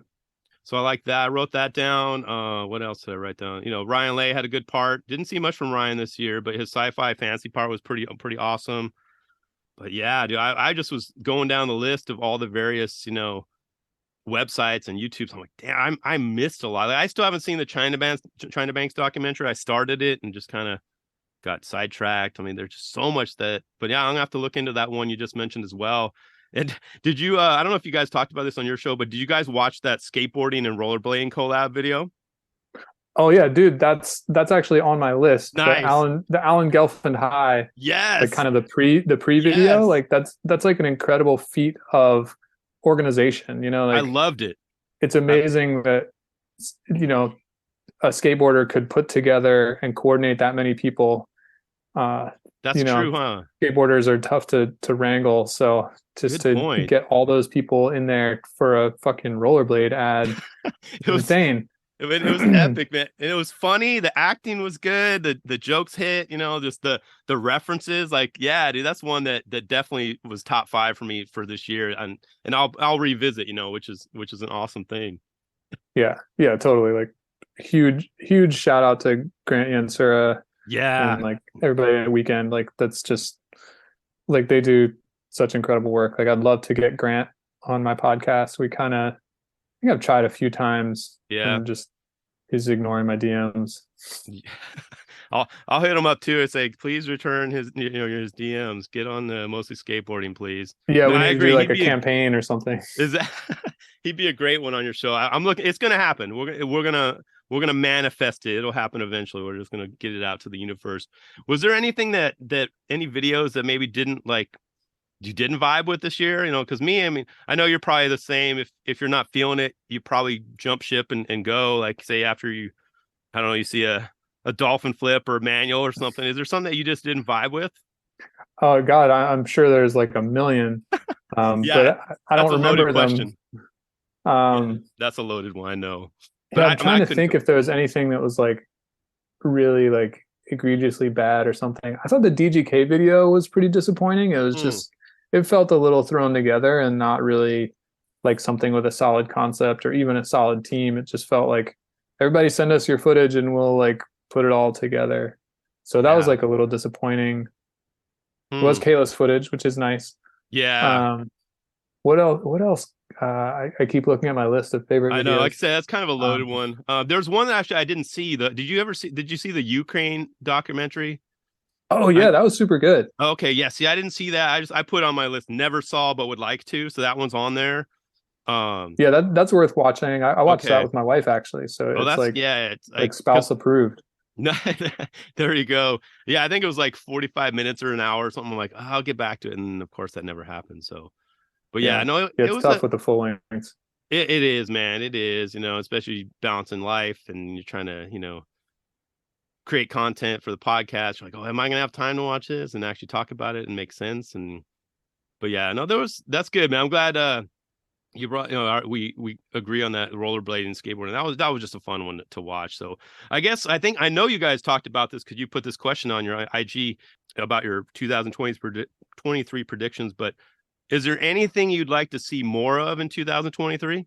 Speaker 1: So I like that. I wrote that down. What else did I write down? Ryan Lay had a good part. Didn't see much from Ryan this year, but his sci-fi fantasy part was pretty awesome. But yeah, dude, I just was going down the list of all the various, websites and YouTubes. I'm like, damn, I missed a lot. Like, I still haven't seen the China Banks documentary. I started it and just kind of got sidetracked. I mean, there's just so much but yeah, I'm gonna have to look into that one you just mentioned as well. And did you, I don't know if you guys talked about this on your show, but did you guys watch that skateboarding and rollerblading collab video?
Speaker 2: Oh yeah, dude, that's actually on my list.
Speaker 1: Nice.
Speaker 2: The Alan Gelfand High, like
Speaker 1: Yes.
Speaker 2: kind of the pre video,
Speaker 1: Yes.
Speaker 2: like that's like an incredible feat of organization.
Speaker 1: I
Speaker 2: Like
Speaker 1: loved it.
Speaker 2: it's amazing that a skateboarder could put together and coordinate that many people.
Speaker 1: That's true, huh?
Speaker 2: Skateboarders are tough to wrangle, so just
Speaker 1: Good
Speaker 2: to
Speaker 1: point.
Speaker 2: get all those people in there for a fucking rollerblade ad,
Speaker 1: It was
Speaker 2: insane.
Speaker 1: it was epic, man. And it was funny. The acting was good. The jokes hit. Just the references. Like, yeah, dude, that's one that definitely was top 5 for me for this year. And I'll revisit. Which is an awesome thing.
Speaker 2: Yeah, totally. Like, huge shout out to Grant Yansura.
Speaker 1: Yeah,
Speaker 2: and like everybody at Weekend. Like, that's just like they do such incredible work. Like, I'd love to get Grant on my podcast. I think I've tried a few times.
Speaker 1: Yeah.
Speaker 2: And just he's ignoring my DMs.
Speaker 1: I'll hit him up too and say, please return his DMs. Get on the Mostly Skateboarding, please.
Speaker 2: Yeah, we need to do like a campaign or something.
Speaker 1: Is that he'd be a great one on your show. I'm looking. It's gonna happen. We're gonna manifest it. It'll happen eventually. We're just gonna get it out to the universe. Was there anything that any videos that maybe you didn't vibe with this year? Because I mean, I know you're probably the same. If you're not feeling it, you probably jump ship and go. Like, say after I don't know, you see a dolphin flip or a manual or something. Is there something that you just didn't vibe with?
Speaker 2: Oh God, I'm sure there's like a million.
Speaker 1: Yeah,
Speaker 2: but I don't remember them.
Speaker 1: Question.
Speaker 2: Yeah,
Speaker 1: that's a loaded one, I know.
Speaker 2: But I'm trying to think if there was anything that was like really like egregiously bad or something. I thought the DGK video was pretty disappointing. It was just, it felt a little thrown together and not really like something with a solid concept or even a solid team. It just felt like everybody send us your footage and we'll like put it all together. So that was like a little disappointing. It was Kayla's footage, which is nice.
Speaker 1: Yeah.
Speaker 2: What else? I keep looking at my list of favorite videos.
Speaker 1: I know, like I said, that's kind of a loaded one. There's one that actually I didn't see. Did you see the Ukraine documentary?
Speaker 2: Oh yeah, that was super good.
Speaker 1: Okay, yeah. See, I didn't see that. I put it on my list, never saw but would like to. So that one's on there.
Speaker 2: Yeah, that's worth watching. I watched that with my wife actually. So it's like spouse approved.
Speaker 1: No, there you go. Yeah, I think it was like 45 minutes or an hour or something. I'm like, I'll get back to it, and of course that never happened. So, but yeah, no,
Speaker 2: it was tough with the full length.
Speaker 1: It is, man. It is, especially balancing life and you're trying to, create content for the podcast. You're like, oh, am I gonna have time to watch this and actually talk about it and make sense? But yeah, no, that's good, man. I'm glad you brought, we agree on that rollerblading and skateboarding. That was just a fun one to watch. So I know you guys talked about this because you put this question on your IG about your 2023 predictions, but is there anything you'd like to see more of in 2023?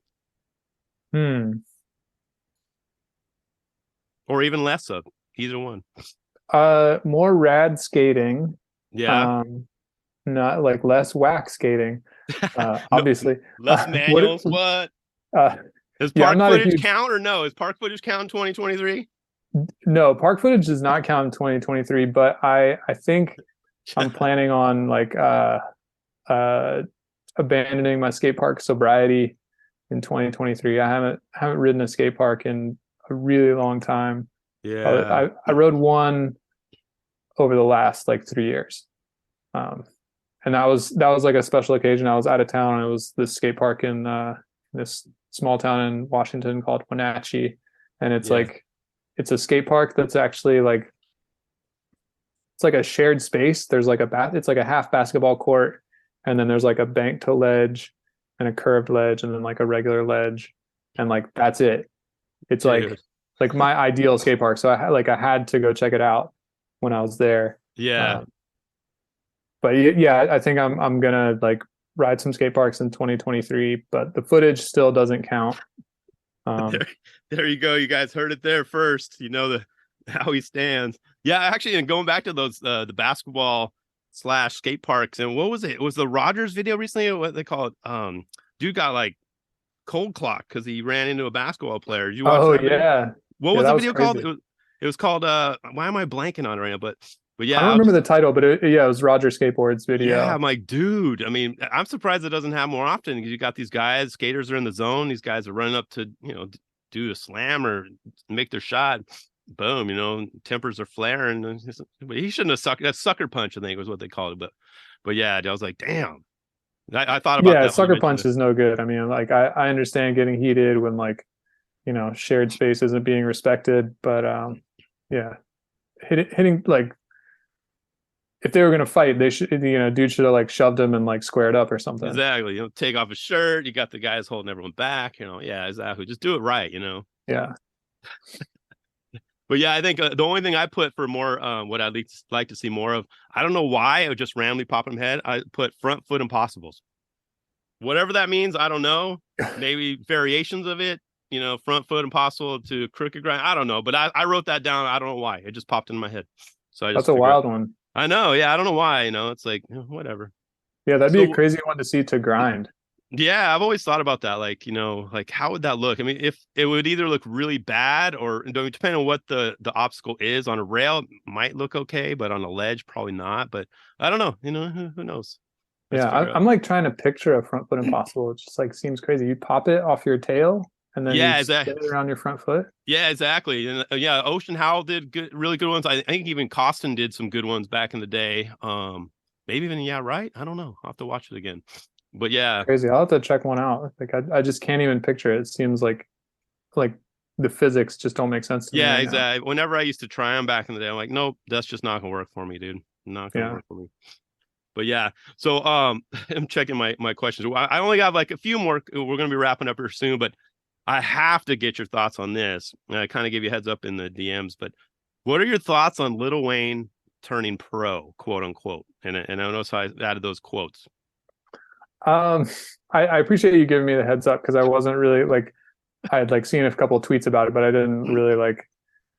Speaker 1: Or even less of? Either one.
Speaker 2: More rad skating.
Speaker 1: Yeah.
Speaker 2: Not like less whack skating. Obviously.
Speaker 1: Less manuals. What? Does park footage count or no? Is park footage count in 2023?
Speaker 2: No, park footage does not count in 2023, but I think I'm planning on like abandoning my skate park sobriety in 2023. I haven't ridden a skate park in a really long time.
Speaker 1: Yeah.
Speaker 2: I rode one over the last like 3 years. And that was like a special occasion. I was out of town. It was this skate park in this small town in Washington called Wenatchee. And it's like, it's a skate park that's actually like, it's like a shared space. There's like it's like a half basketball court. And then there's like a bank to ledge and a curved ledge and then like a regular ledge. And like, that's it. It's like my ideal skate park. So I had to go check it out when I was there.
Speaker 1: Yeah.
Speaker 2: But yeah, I think I'm gonna like ride some skate parks in 2023, but the footage still doesn't count.
Speaker 1: There you go. You guys heard it there first. How he stands. Yeah, actually, and going back to those the basketball / skate parks, and what was it? It was the Rogers video recently. What they call it? Dude got like cold clock because he ran into a basketball player. Did you watch that video?
Speaker 2: Yeah.
Speaker 1: What was the video called? It was called why am I blanking on it right now? But But
Speaker 2: I
Speaker 1: yeah,
Speaker 2: don't remember the title, but it was Roger Skateboard's
Speaker 1: yeah,
Speaker 2: video.
Speaker 1: I'm like, dude. I mean, I'm surprised it doesn't have more often. You got these guys, skaters are in the zone. These guys are running up to, do a slam or make their shot. Boom, tempers are flaring. But he shouldn't have sucked. That sucker punch, I think, was what they called it. But yeah, I was like, damn. I thought about
Speaker 2: Yeah,
Speaker 1: that when you
Speaker 2: sucker
Speaker 1: mentioned
Speaker 2: punch
Speaker 1: it.
Speaker 2: is no good. I mean, like I understand getting heated when like, shared space isn't being respected, but yeah, hitting like if they were gonna fight, they should, dude should have like shoved him and like squared up or something.
Speaker 1: Exactly. Take off his shirt. You got the guys holding everyone back. Yeah, exactly. Just do it right.
Speaker 2: Yeah.
Speaker 1: But yeah, I think the only thing I put for more, what I'd like to see more of, I don't know why, it would just randomly pop in my head. I put front foot impossibles. Whatever that means, I don't know. Maybe variations of it, front foot impossible to crooked grind. I don't know. But I wrote that down. I don't know why. It just popped in my head. So I
Speaker 2: That's
Speaker 1: just
Speaker 2: a
Speaker 1: figured
Speaker 2: wild one.
Speaker 1: I know. Yeah, I don't know why. It's like, whatever.
Speaker 2: Yeah, that'd be a
Speaker 1: So
Speaker 2: crazy one to see to grind.
Speaker 1: yeah, I've always thought about that. Like, like how would that look? I mean, if it would either look really bad or depending on what the obstacle is. On a rail, it might look okay, but on a ledge, probably not. But I don't know. Who knows? Let's
Speaker 2: Yeah,
Speaker 1: figure out.
Speaker 2: I'm like trying to picture a front foot impossible. It just like seems crazy. You pop it off your tail and then you
Speaker 1: Yeah,
Speaker 2: spin it around your front foot.
Speaker 1: yeah, exactly. And yeah, Ocean Howl did really good ones. I think even Costin did some good ones back in the day. Maybe even yeah, right. I don't know. I'll have to watch it again. But yeah,
Speaker 2: Crazy. I'll have to check one out. Like I just can't even picture it. It seems like the physics just don't make sense to me
Speaker 1: yeah,
Speaker 2: right now.
Speaker 1: exactly. Whenever I used to try them back in the day, I'm like, nope, that's just not gonna work for me, dude. Not gonna
Speaker 2: Yeah.
Speaker 1: work for me. But yeah, so I'm checking my questions. I only got like a few more. We're gonna be wrapping up here soon, but I have to get your thoughts on this. And I kind of gave you a heads up in the DMs, but what are your thoughts on Lil Wayne turning pro, quote unquote? And I notice I added those quotes.
Speaker 2: Um, I appreciate you giving me the heads up because I wasn't really like I had like seen a couple of tweets about it, but I didn't really like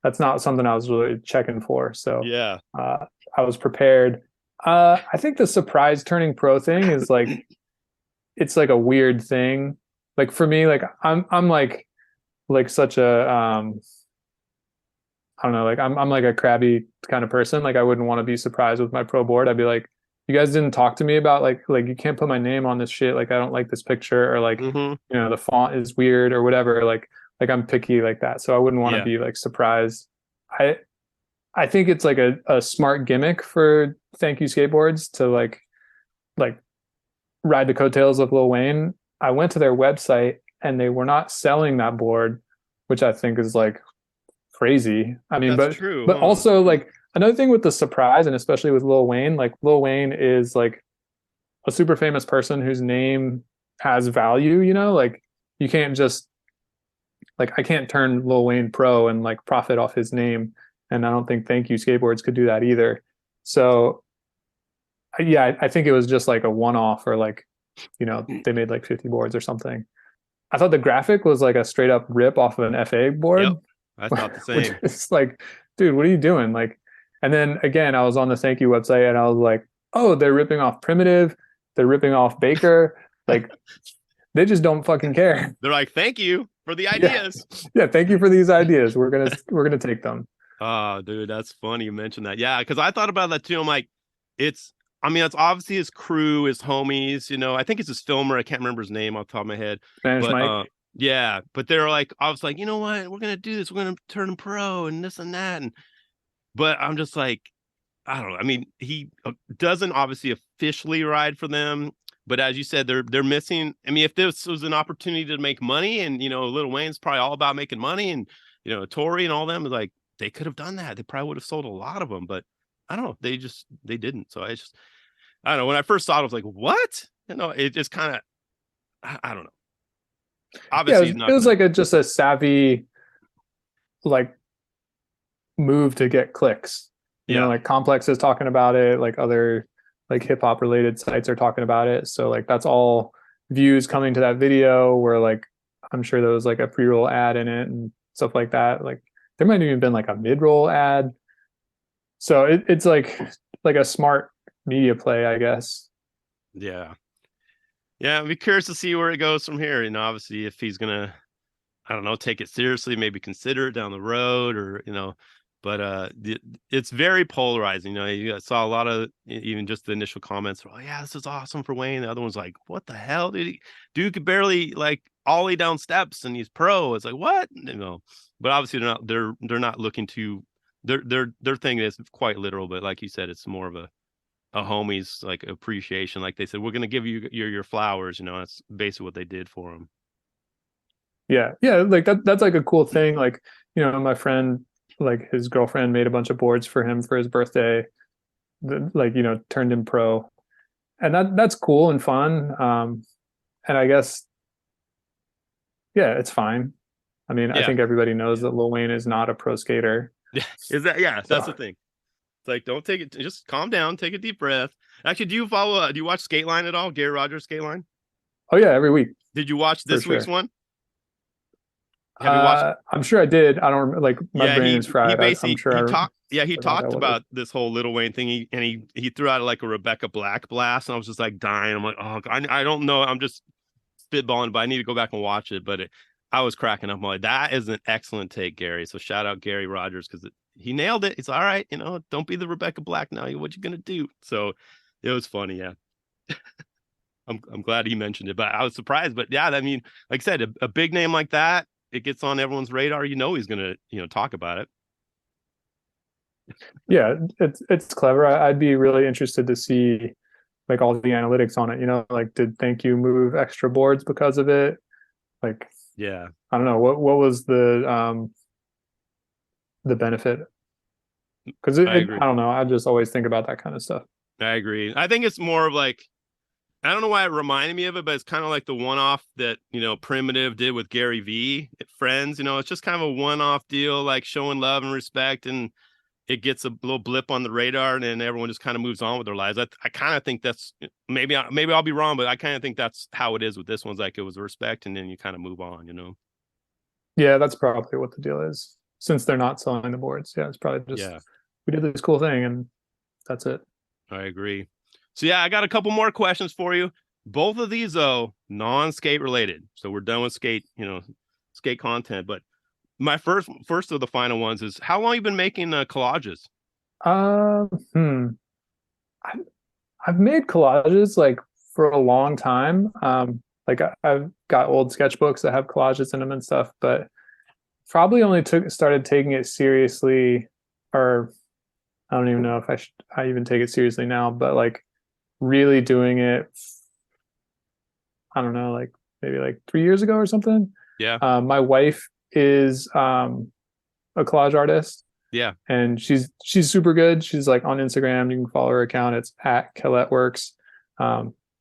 Speaker 2: that's not something I was really checking for. So
Speaker 1: Yeah,
Speaker 2: I was prepared. I think the surprise turning pro thing is like it's like a weird thing. Like for me, like I'm like such a I don't know, like I'm like a crabby kind of person. Like I wouldn't want to be surprised with my pro board. I'd be like, you guys didn't talk to me about like you can't put my name on this shit. Like I don't like this picture or like
Speaker 1: mm-hmm.
Speaker 2: the font is weird or whatever. Like I'm picky like that. So I wouldn't want to
Speaker 1: Yeah,
Speaker 2: be like surprised. I think it's like a smart gimmick for Thank You Skateboards to like ride the coattails of Lil Wayne. I went to their website and they were not selling that board, which I think is like crazy. I mean,
Speaker 1: that's
Speaker 2: but
Speaker 1: true.
Speaker 2: but
Speaker 1: Huh?
Speaker 2: also like another thing with the surprise and especially with Lil Wayne, like Lil Wayne is like a super famous person whose name has value, like you can't just like I can't turn Lil Wayne pro and like profit off his name. And I don't think Thank You Skateboards could do that either. So yeah, I think it was just like a one-off or like, they made like 50 boards or something. I thought the graphic was like a straight up rip off of an FA
Speaker 1: Yep,
Speaker 2: board,
Speaker 1: I thought the
Speaker 2: which
Speaker 1: same.
Speaker 2: is like, dude, what are you doing? Like, and then again, I was on the Thank You website and I was like, oh, they're ripping off Primitive, they're ripping off Baker, like they just don't fucking care.
Speaker 1: They're like, thank you for the
Speaker 2: Yeah,
Speaker 1: ideas.
Speaker 2: yeah. Thank you for these ideas. We're gonna take them.
Speaker 1: Oh, dude, that's funny you mentioned that. Yeah, because I thought about that too. I'm like, I mean, it's obviously his crew, his homies, I think it's his filmer. I can't remember his name off the top of my head.
Speaker 2: Spanish
Speaker 1: But
Speaker 2: Mike.
Speaker 1: yeah, but they're like, I was like, you know what? We're gonna do this. We're gonna turn him pro and this and that. But I'm just like, I don't know. I mean, he doesn't obviously officially ride for them. But as you said, they're missing. I mean, if this was an opportunity to make money, and Lil Wayne's probably all about making money, and Tory and all them, like they could have done that. They probably would have sold a lot of them, but I don't know. They didn't. So I don't know. When I first saw it, I was like, what? It just kind of I don't know.
Speaker 2: Yeah,
Speaker 1: Obviously, he's
Speaker 2: it
Speaker 1: not
Speaker 2: was
Speaker 1: gonna.
Speaker 2: like just a savvy like move to get clicks.
Speaker 1: Yeah,
Speaker 2: Like Complex is talking about it, like other like hip hop related sites are talking about it. So like that's all views coming to that video where like I'm sure there was like a pre-roll ad in it and stuff like that. Like there might have even been like a mid-roll ad. So it's like a smart media play, I guess.
Speaker 1: yeah, yeah. I'd be curious to see where it goes from here. Obviously, if he's gonna, I don't know, take it seriously, maybe consider it down the road, or But it's very polarizing. You know, you saw a lot of even just the initial comments. Oh yeah, this is awesome for Wayne. The other one's like, what the hell, dude? Dude could barely like ollie down steps, and he's pro. It's like what? You know, but obviously they're not looking to their thing is quite literal. But like you said, it's more of a homie's like appreciation. Like they said, we're gonna give you your flowers. You know, that's basically what they did for him.
Speaker 2: Yeah, like that's like a cool thing. Like, you know, my friend, like his girlfriend made a bunch of boards for him for his birthday, like, you know, turned him pro, and that's cool and fun. And I guess, yeah, it's fine. I mean, I
Speaker 1: Yeah,
Speaker 2: think everybody knows that Lil Wayne is not a pro skater.
Speaker 1: yeah. Is that yeah? That's the
Speaker 2: So
Speaker 1: thing. It's like don't take it. Just calm down. Take a deep breath. Actually, do you follow? Do you watch Skateline at all? Gary Rogers Skateline.
Speaker 2: oh yeah, every week
Speaker 1: Did you watch
Speaker 2: for
Speaker 1: this week's
Speaker 2: sure.
Speaker 1: one? Have you watched?
Speaker 2: I'm sure I did. I don't remember, like my
Speaker 1: Yeah,
Speaker 2: brain is
Speaker 1: he
Speaker 2: fried. I'm
Speaker 1: basically
Speaker 2: sure
Speaker 1: he
Speaker 2: I
Speaker 1: talked. Yeah, he
Speaker 2: forgot
Speaker 1: talked
Speaker 2: what it was.
Speaker 1: about this whole Lil Wayne thing. He threw out like a Rebecca Black blast, and I was just like dying. I'm like, oh, I don't know. I'm just spitballing, but I need to go back and watch it. But I was cracking up. I'm like, that is an excellent take, Gary. So shout out Gary Rogers because he nailed it. It's all right. You know, don't be the Rebecca Black now. What you gonna do? So it was funny. Yeah. I'm glad he mentioned it, but I was surprised. But yeah, I mean, like I said, a big name like that, it gets on everyone's radar. You know, he's gonna talk about it.
Speaker 2: Yeah, it's clever. I'd be really interested to see like all the analytics on it. You know, like did Thank You move extra boards because of it? Like,
Speaker 1: Yeah,
Speaker 2: I don't know what was the benefit, because
Speaker 1: I agree.
Speaker 2: I don't know, I just always think about that kind of stuff.
Speaker 1: I agree. I think it's more of like I don't know why it reminded me of it, but it's kind of like the one-off that Primitive did with Gary V at Friends. You know, it's just kind of a one-off deal, like showing love and respect, and it gets a little blip on the radar, and then everyone just kind of moves on with their lives. I kind of think that's maybe I'll be wrong, but I kind of think that's how it is with this one's like it was respect, and then you kind of move on. You know?
Speaker 2: Yeah, that's probably what the deal is. Since they're not selling the boards, yeah, it's probably just
Speaker 1: Yeah,
Speaker 2: we did this cool thing and that's it.
Speaker 1: I agree. So yeah, I got a couple more questions for you. Both of these though, non-skate related. So we're done with skate content. But my first of the final ones is how long you been making collages?
Speaker 2: Uh, hmm. I, I've made collages like for a long time. Like I've got old sketchbooks that have collages in them and stuff, but probably only started taking it seriously, or I don't even know if I even take it seriously now, but like really doing it, I don't know, like maybe like 3 years ago or something.
Speaker 1: Yeah,
Speaker 2: My wife is a collage artist,
Speaker 1: yeah.
Speaker 2: and she's super good. She's like on Instagram. You can follow her account. It's at Kellett Works.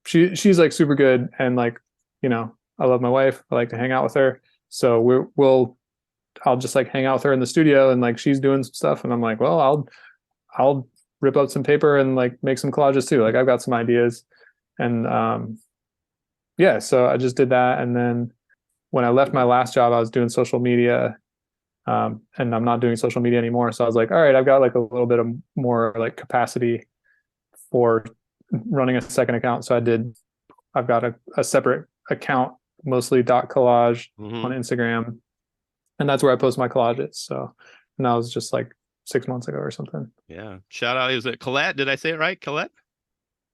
Speaker 2: She's like super good, and like, you know, I love my wife. I like to hang out with her. So I'll just like hang out with her in the studio, and like she's doing some stuff, and I'm like, well, I'll rip up some paper and like make some collages too. Like I've got some ideas, and yeah, so I just did that, and then when I left my last job, I was doing social media, and I'm not doing social media anymore. So I was like, all right, I've got like a little bit of more like capacity for running a second account. So I've got a separate account, mostly .collage on Instagram, and that's where I post my collages. So, and that was just like 6 months ago or something.
Speaker 1: Yeah. Shout out. Is it Colette? Did I say it right? Colette?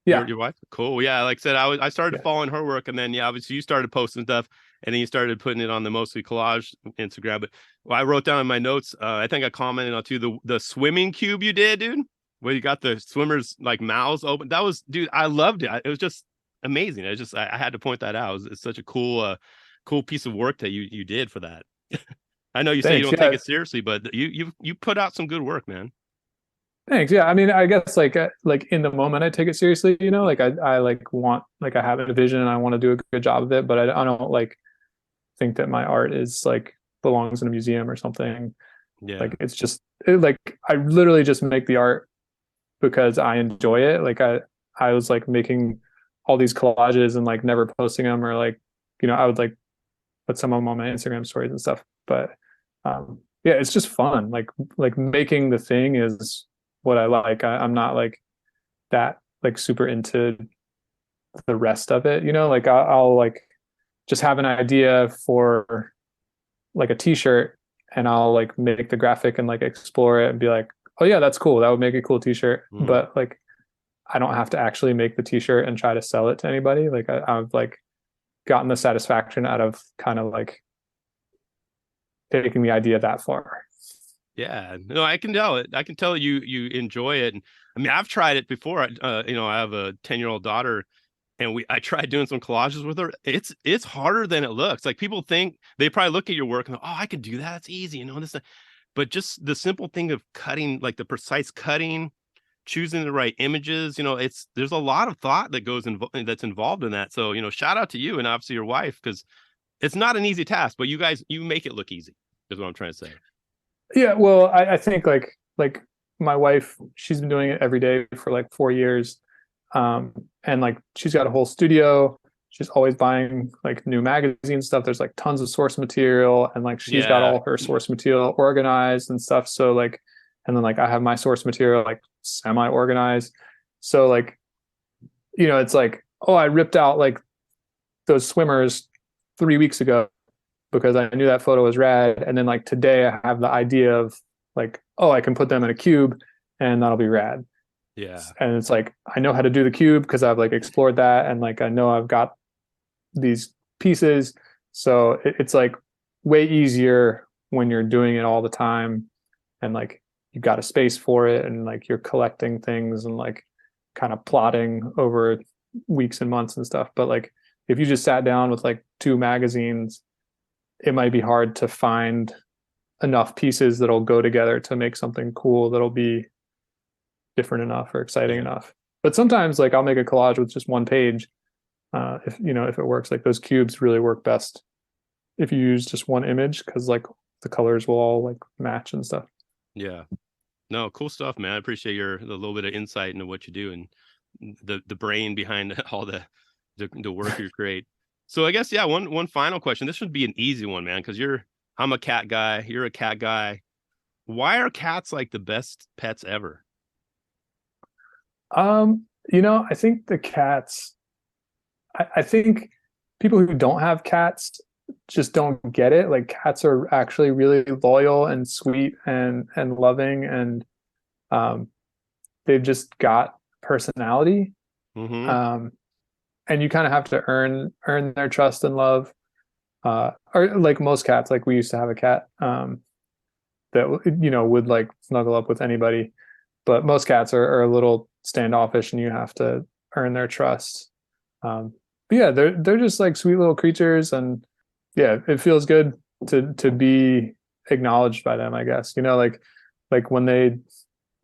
Speaker 2: Yeah.
Speaker 1: Your wife? Cool. Yeah. Like I said, I started following her work, and then, yeah, obviously you started posting stuff, and then you started putting it on the mostly collage Instagram. But I wrote down in my notes, I think I commented on too, the swimming cube you did, dude, where you got the swimmers like mouths open. That was, dude, I loved it. It was just amazing. I had to point that out. It's such a cool piece of work that you did for that. I know you say you don't take it seriously, but you put out some good work, man.
Speaker 2: Thanks. Yeah. I mean, I guess like in the moment I take it seriously, you know, like I like want, like I have a vision and I want to do a good job of it, but I don't like think that my art is like belongs in a museum or something.
Speaker 1: Yeah.
Speaker 2: Like it's just like I literally just make the art because I enjoy it. Like I was like making all these collages and like never posting them, or like, you know, I would like put some of them on my Instagram stories and stuff. But yeah, it's just fun. Like making the thing is what I like. I'm not like that like super into the rest of it, you know. Like I'll like just have an idea for like a t-shirt, and I'll like make the graphic and like explore it and be like, oh yeah, that's cool. That would make a cool t-shirt. But like, I don't have to actually make the t-shirt and try to sell it to anybody. Like I've like gotten the satisfaction out of kind of like taking the idea that far.
Speaker 1: Yeah, no, I can tell it. I can tell you enjoy it. And I mean, I've tried it before. I have a 10-year-old daughter, and I tried doing some collages with her. It's harder than it looks. Like people think they probably look at your work and oh, I could do that. That's easy, this. But just the simple thing of cutting, like the precise cutting, choosing the right images, there's a lot of thought that that's involved in that. So, shout out to you and obviously your wife, because it's not an easy task, but you make it look easy is what I'm trying to say.
Speaker 2: Yeah, well, I think like my wife, she's been doing it every day for like 4 years. And like she's got a whole studio. She's always buying like new magazine stuff. There's like tons of source material, and like she's got all her source material organized and stuff. So like, and then like I have my source material like semi-organized. So like, it's like, oh, I ripped out like those swimmers 3 weeks ago because I knew that photo was rad. And then like today I have the idea of like, oh, I can put them in a cube and that'll be rad.
Speaker 1: Yeah.
Speaker 2: And it's like, I know how to do the cube because I've like explored that. And like, I know I've got these pieces. So it's like way easier when you're doing it all the time. And like, you've got a space for it. And like, you're collecting things and like kind of plotting over weeks and months and stuff. But like, if you just sat down with like 2 magazines, it might be hard to find enough pieces that'll go together to make something cool that'll be different enough or exciting enough. But sometimes like I'll make a collage with just 1 page. If it works, like those cubes really work best if you use just 1 image, because like the colors will all like match and stuff.
Speaker 1: Yeah. No, cool stuff, man. I appreciate the little bit of insight into what you do and the brain behind all the work you create. So I guess, yeah, one final question. This should be an easy one, man, because I'm a cat guy. You're a cat guy. Why are cats like the best pets ever?
Speaker 2: I think the cats, I think people who don't have cats just don't get it. Like cats are actually really loyal and sweet and loving, and they've just got personality.
Speaker 1: Mm-hmm.
Speaker 2: And you kind of have to earn their trust and love. Or like most cats, like we used to have a cat that would like snuggle up with anybody, but most cats are a little standoffish, and you have to earn their trust. But yeah, they're just like sweet little creatures, and yeah, it feels good to be acknowledged by them, I guess. Like when they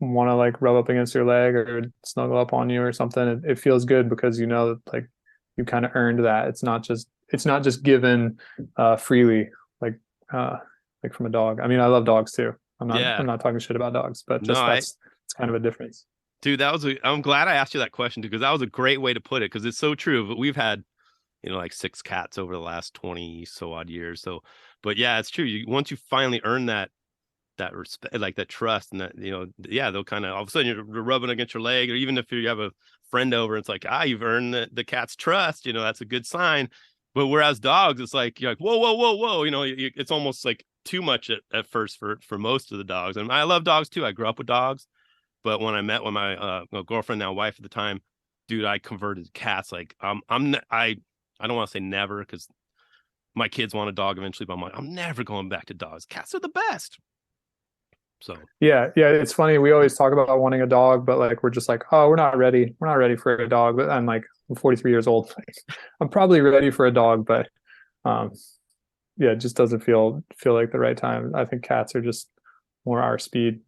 Speaker 2: want to like rub up against your leg or snuggle up on you or something, it feels good because like you kind of earned that. It's not just given freely like from a dog. I mean, I love dogs too. I'm not talking shit about dogs, but just it's kind of a difference.
Speaker 1: Dude, I'm glad I asked you that question, because that was a great way to put it, because it's so true. But we've had like 6 cats over the last 20 so odd years. So, but yeah, it's true. Once you finally earn that respect, like that trust, and that, they'll kind of all of a sudden you're rubbing against your leg, or even if you have a friend over, it's like, you've earned the cat's trust, that's a good sign. But whereas dogs, it's like, you're like, whoa, whoa, whoa, whoa, it's almost like too much at first for most of the dogs. And I love dogs too. I grew up with dogs, but when I met with my girlfriend, now wife at the time, dude, I converted to cats. Like I don't want to say never, because my kids want a dog eventually, but I'm never going back to dogs. Cats are the best. So
Speaker 2: yeah, it's funny. We always talk about wanting a dog, but like we're just like, oh, we're not ready for a dog. But I'm 43 years old. I'm probably ready for a dog, but yeah, it just doesn't feel like the right time. I think cats are just more our speed.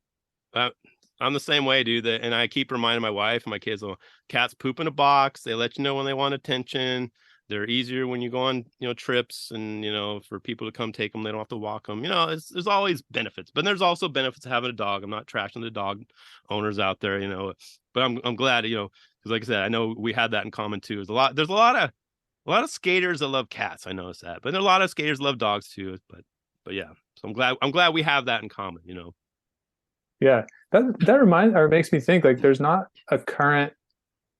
Speaker 1: I'm the same way, dude. And I keep reminding my wife and my kids, cats poop in a box. They let you know when they want attention. They're easier when you go on, trips, and, for people to come take them, they don't have to walk them. There's always benefits, but there's also benefits of having a dog. I'm not trashing the dog owners out there, but I'm glad, because like I said, I know we had that in common too. There's a lot of skaters that love cats. I noticed that, but there are a lot of skaters that love dogs too. But yeah, so I'm glad we have that in common,
Speaker 2: Yeah, that reminds or makes me think like there's not a current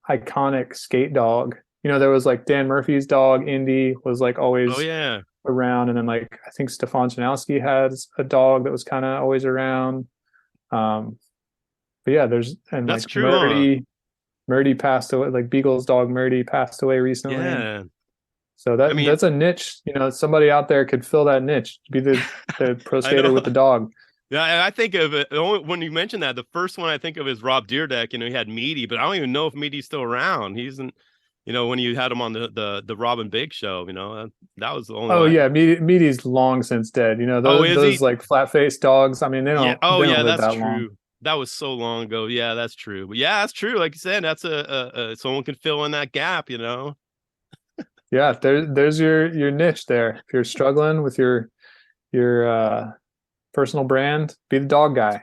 Speaker 2: iconic skate dog there was like Dan Murphy's dog, Indy, was like
Speaker 1: Oh
Speaker 2: always
Speaker 1: yeah.
Speaker 2: around. And then like, I think Stefan Janowski has a dog that was kind of always around. But yeah, and
Speaker 1: That's
Speaker 2: like
Speaker 1: true, huh?
Speaker 2: Murdy passed away, like Beagle's dog Murdy passed away recently.
Speaker 1: Yeah.
Speaker 2: So
Speaker 1: I mean,
Speaker 2: that's a niche, somebody out there could fill that niche, be the pro
Speaker 1: I
Speaker 2: skater
Speaker 1: know.
Speaker 2: with the dog.
Speaker 1: Yeah, I think of it when you mentioned that. The first one I think of is Rob Deerdeck. He had Meaty, but I don't even know if Meaty's still around. He's in, when you had him on the Robin Big show. That was the only
Speaker 2: Oh
Speaker 1: one.
Speaker 2: yeah, Meaty's long since dead.
Speaker 1: Oh, is
Speaker 2: Those
Speaker 1: he?
Speaker 2: like flat faced dogs. I mean,
Speaker 1: Yeah. Oh,
Speaker 2: they don't
Speaker 1: yeah.
Speaker 2: live
Speaker 1: That's
Speaker 2: that long.
Speaker 1: true. That was so long ago. Yeah, that's true. But yeah, that's true. Like you said, that's someone can fill in that gap.
Speaker 2: Yeah, there's your niche there. If you're struggling with your personal brand, be the dog guy.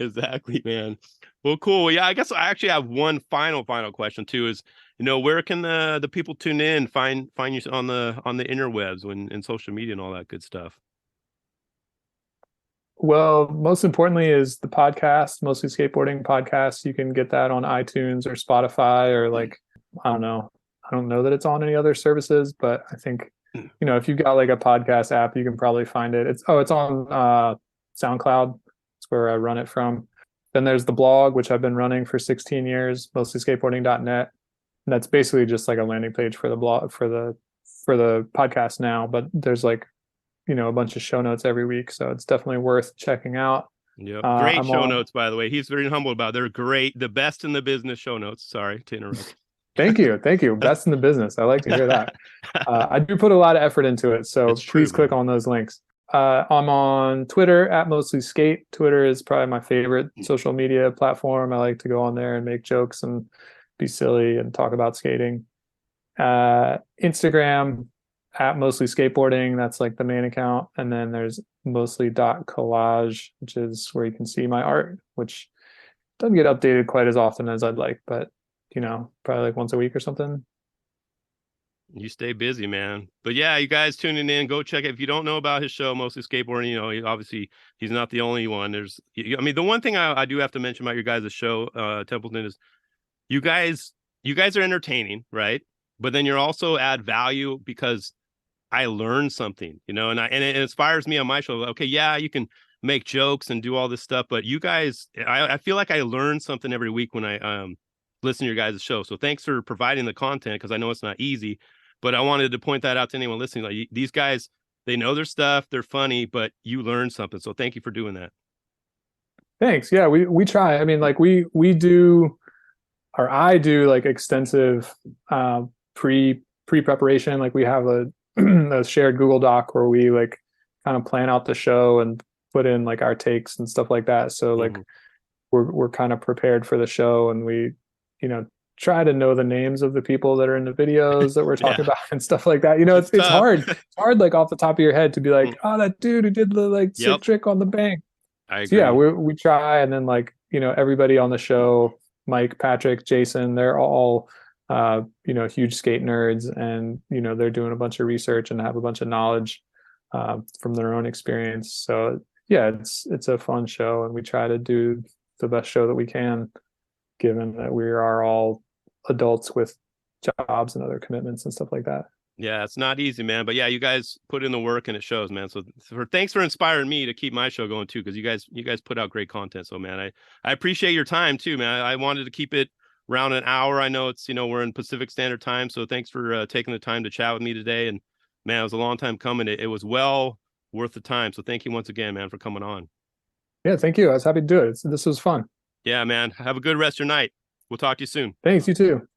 Speaker 1: Exactly, man. Well, cool. Yeah, I guess I actually have one final question too. Is where can the people tune in, find you on the interwebs and social media and all that good stuff?
Speaker 2: Well, most importantly is the podcast, Mostly Skateboarding podcast. You can get that on iTunes or Spotify or like, I don't know. I don't know that it's on any other services, but I think, if you've got like a podcast app, you can probably find it. It's on SoundCloud. That's where I run it from. Then there's the blog, which I've been running for 16 years, mostlyskateboarding.net. And that's basically just like a landing page for the blog for the podcast now, but there's like a bunch of show notes every week, so it's definitely worth checking out.
Speaker 1: Yep. Great show notes, by the way. He's very humble about it. They're great. The best in the business show notes. Sorry to interrupt.
Speaker 2: Thank you. Best in the business. I like to hear that. I do put a lot of effort into it, so please click on those links. I'm on Twitter at Mostly Skate. Twitter is probably my favorite social media platform. I like to go on there and make jokes and be silly and talk about skating. Instagram at Mostly Skateboarding, that's like the main account. And then there's mostly.collage, which is where you can see my art, which doesn't get updated quite as often as I'd like, but probably like once a week or something.
Speaker 1: You stay busy, man. But yeah, you guys tuning in, go check it. If you don't know about his show, Mostly Skateboarding, obviously he's not the only one. The one thing I do have to mention about your guys' show, Templeton, is you guys are entertaining, right? But then you're also add value because I learned something, and it inspires me on my show. Okay, yeah, you can make jokes and do all this stuff, but you guys, I feel like I learn something every week when I listen to your guys' show. So thanks for providing the content, because I know it's not easy, but I wanted to point that out to anyone listening. Like, these guys, they know their stuff, they're funny, but you learn something. So thank you for doing that.
Speaker 2: Thanks. Yeah, we try. I mean, like we do, or I do like extensive pre-preparation. Like we have a shared Google Doc where we like kind of plan out the show and put in like our takes and stuff like that. So like we're kind of prepared for the show, and we, try to know the names of the people that are in the videos that we're talking about and stuff like that. It's hard. It's hard like off the top of your head to be like, oh, that dude who did the like sick trick on the bank.
Speaker 1: I agree.
Speaker 2: So yeah, we try, and then like, everybody on the show, Mike, Patrick, Jason, they're all huge skate nerds, and they're doing a bunch of research and have a bunch of knowledge from their own experience. So yeah, it's a fun show, and we try to do the best show that we can, given that we are all adults with jobs and other commitments and stuff like that.
Speaker 1: Yeah, it's not easy, man. But yeah, you guys put in the work and it shows, man. So thanks for inspiring me to keep my show going too, because you guys put out great content. So man, I appreciate your time too, man. I wanted to keep it around an hour. I know it's, we're in Pacific Standard Time. So thanks for taking the time to chat with me today. And man, it was a long time coming. It was well worth the time. So thank you once again, man, for coming on.
Speaker 2: Yeah, thank you. I was happy to do it. This was fun.
Speaker 1: Yeah, man. Have a good rest of your night. We'll talk to you soon.
Speaker 2: Thanks, you too.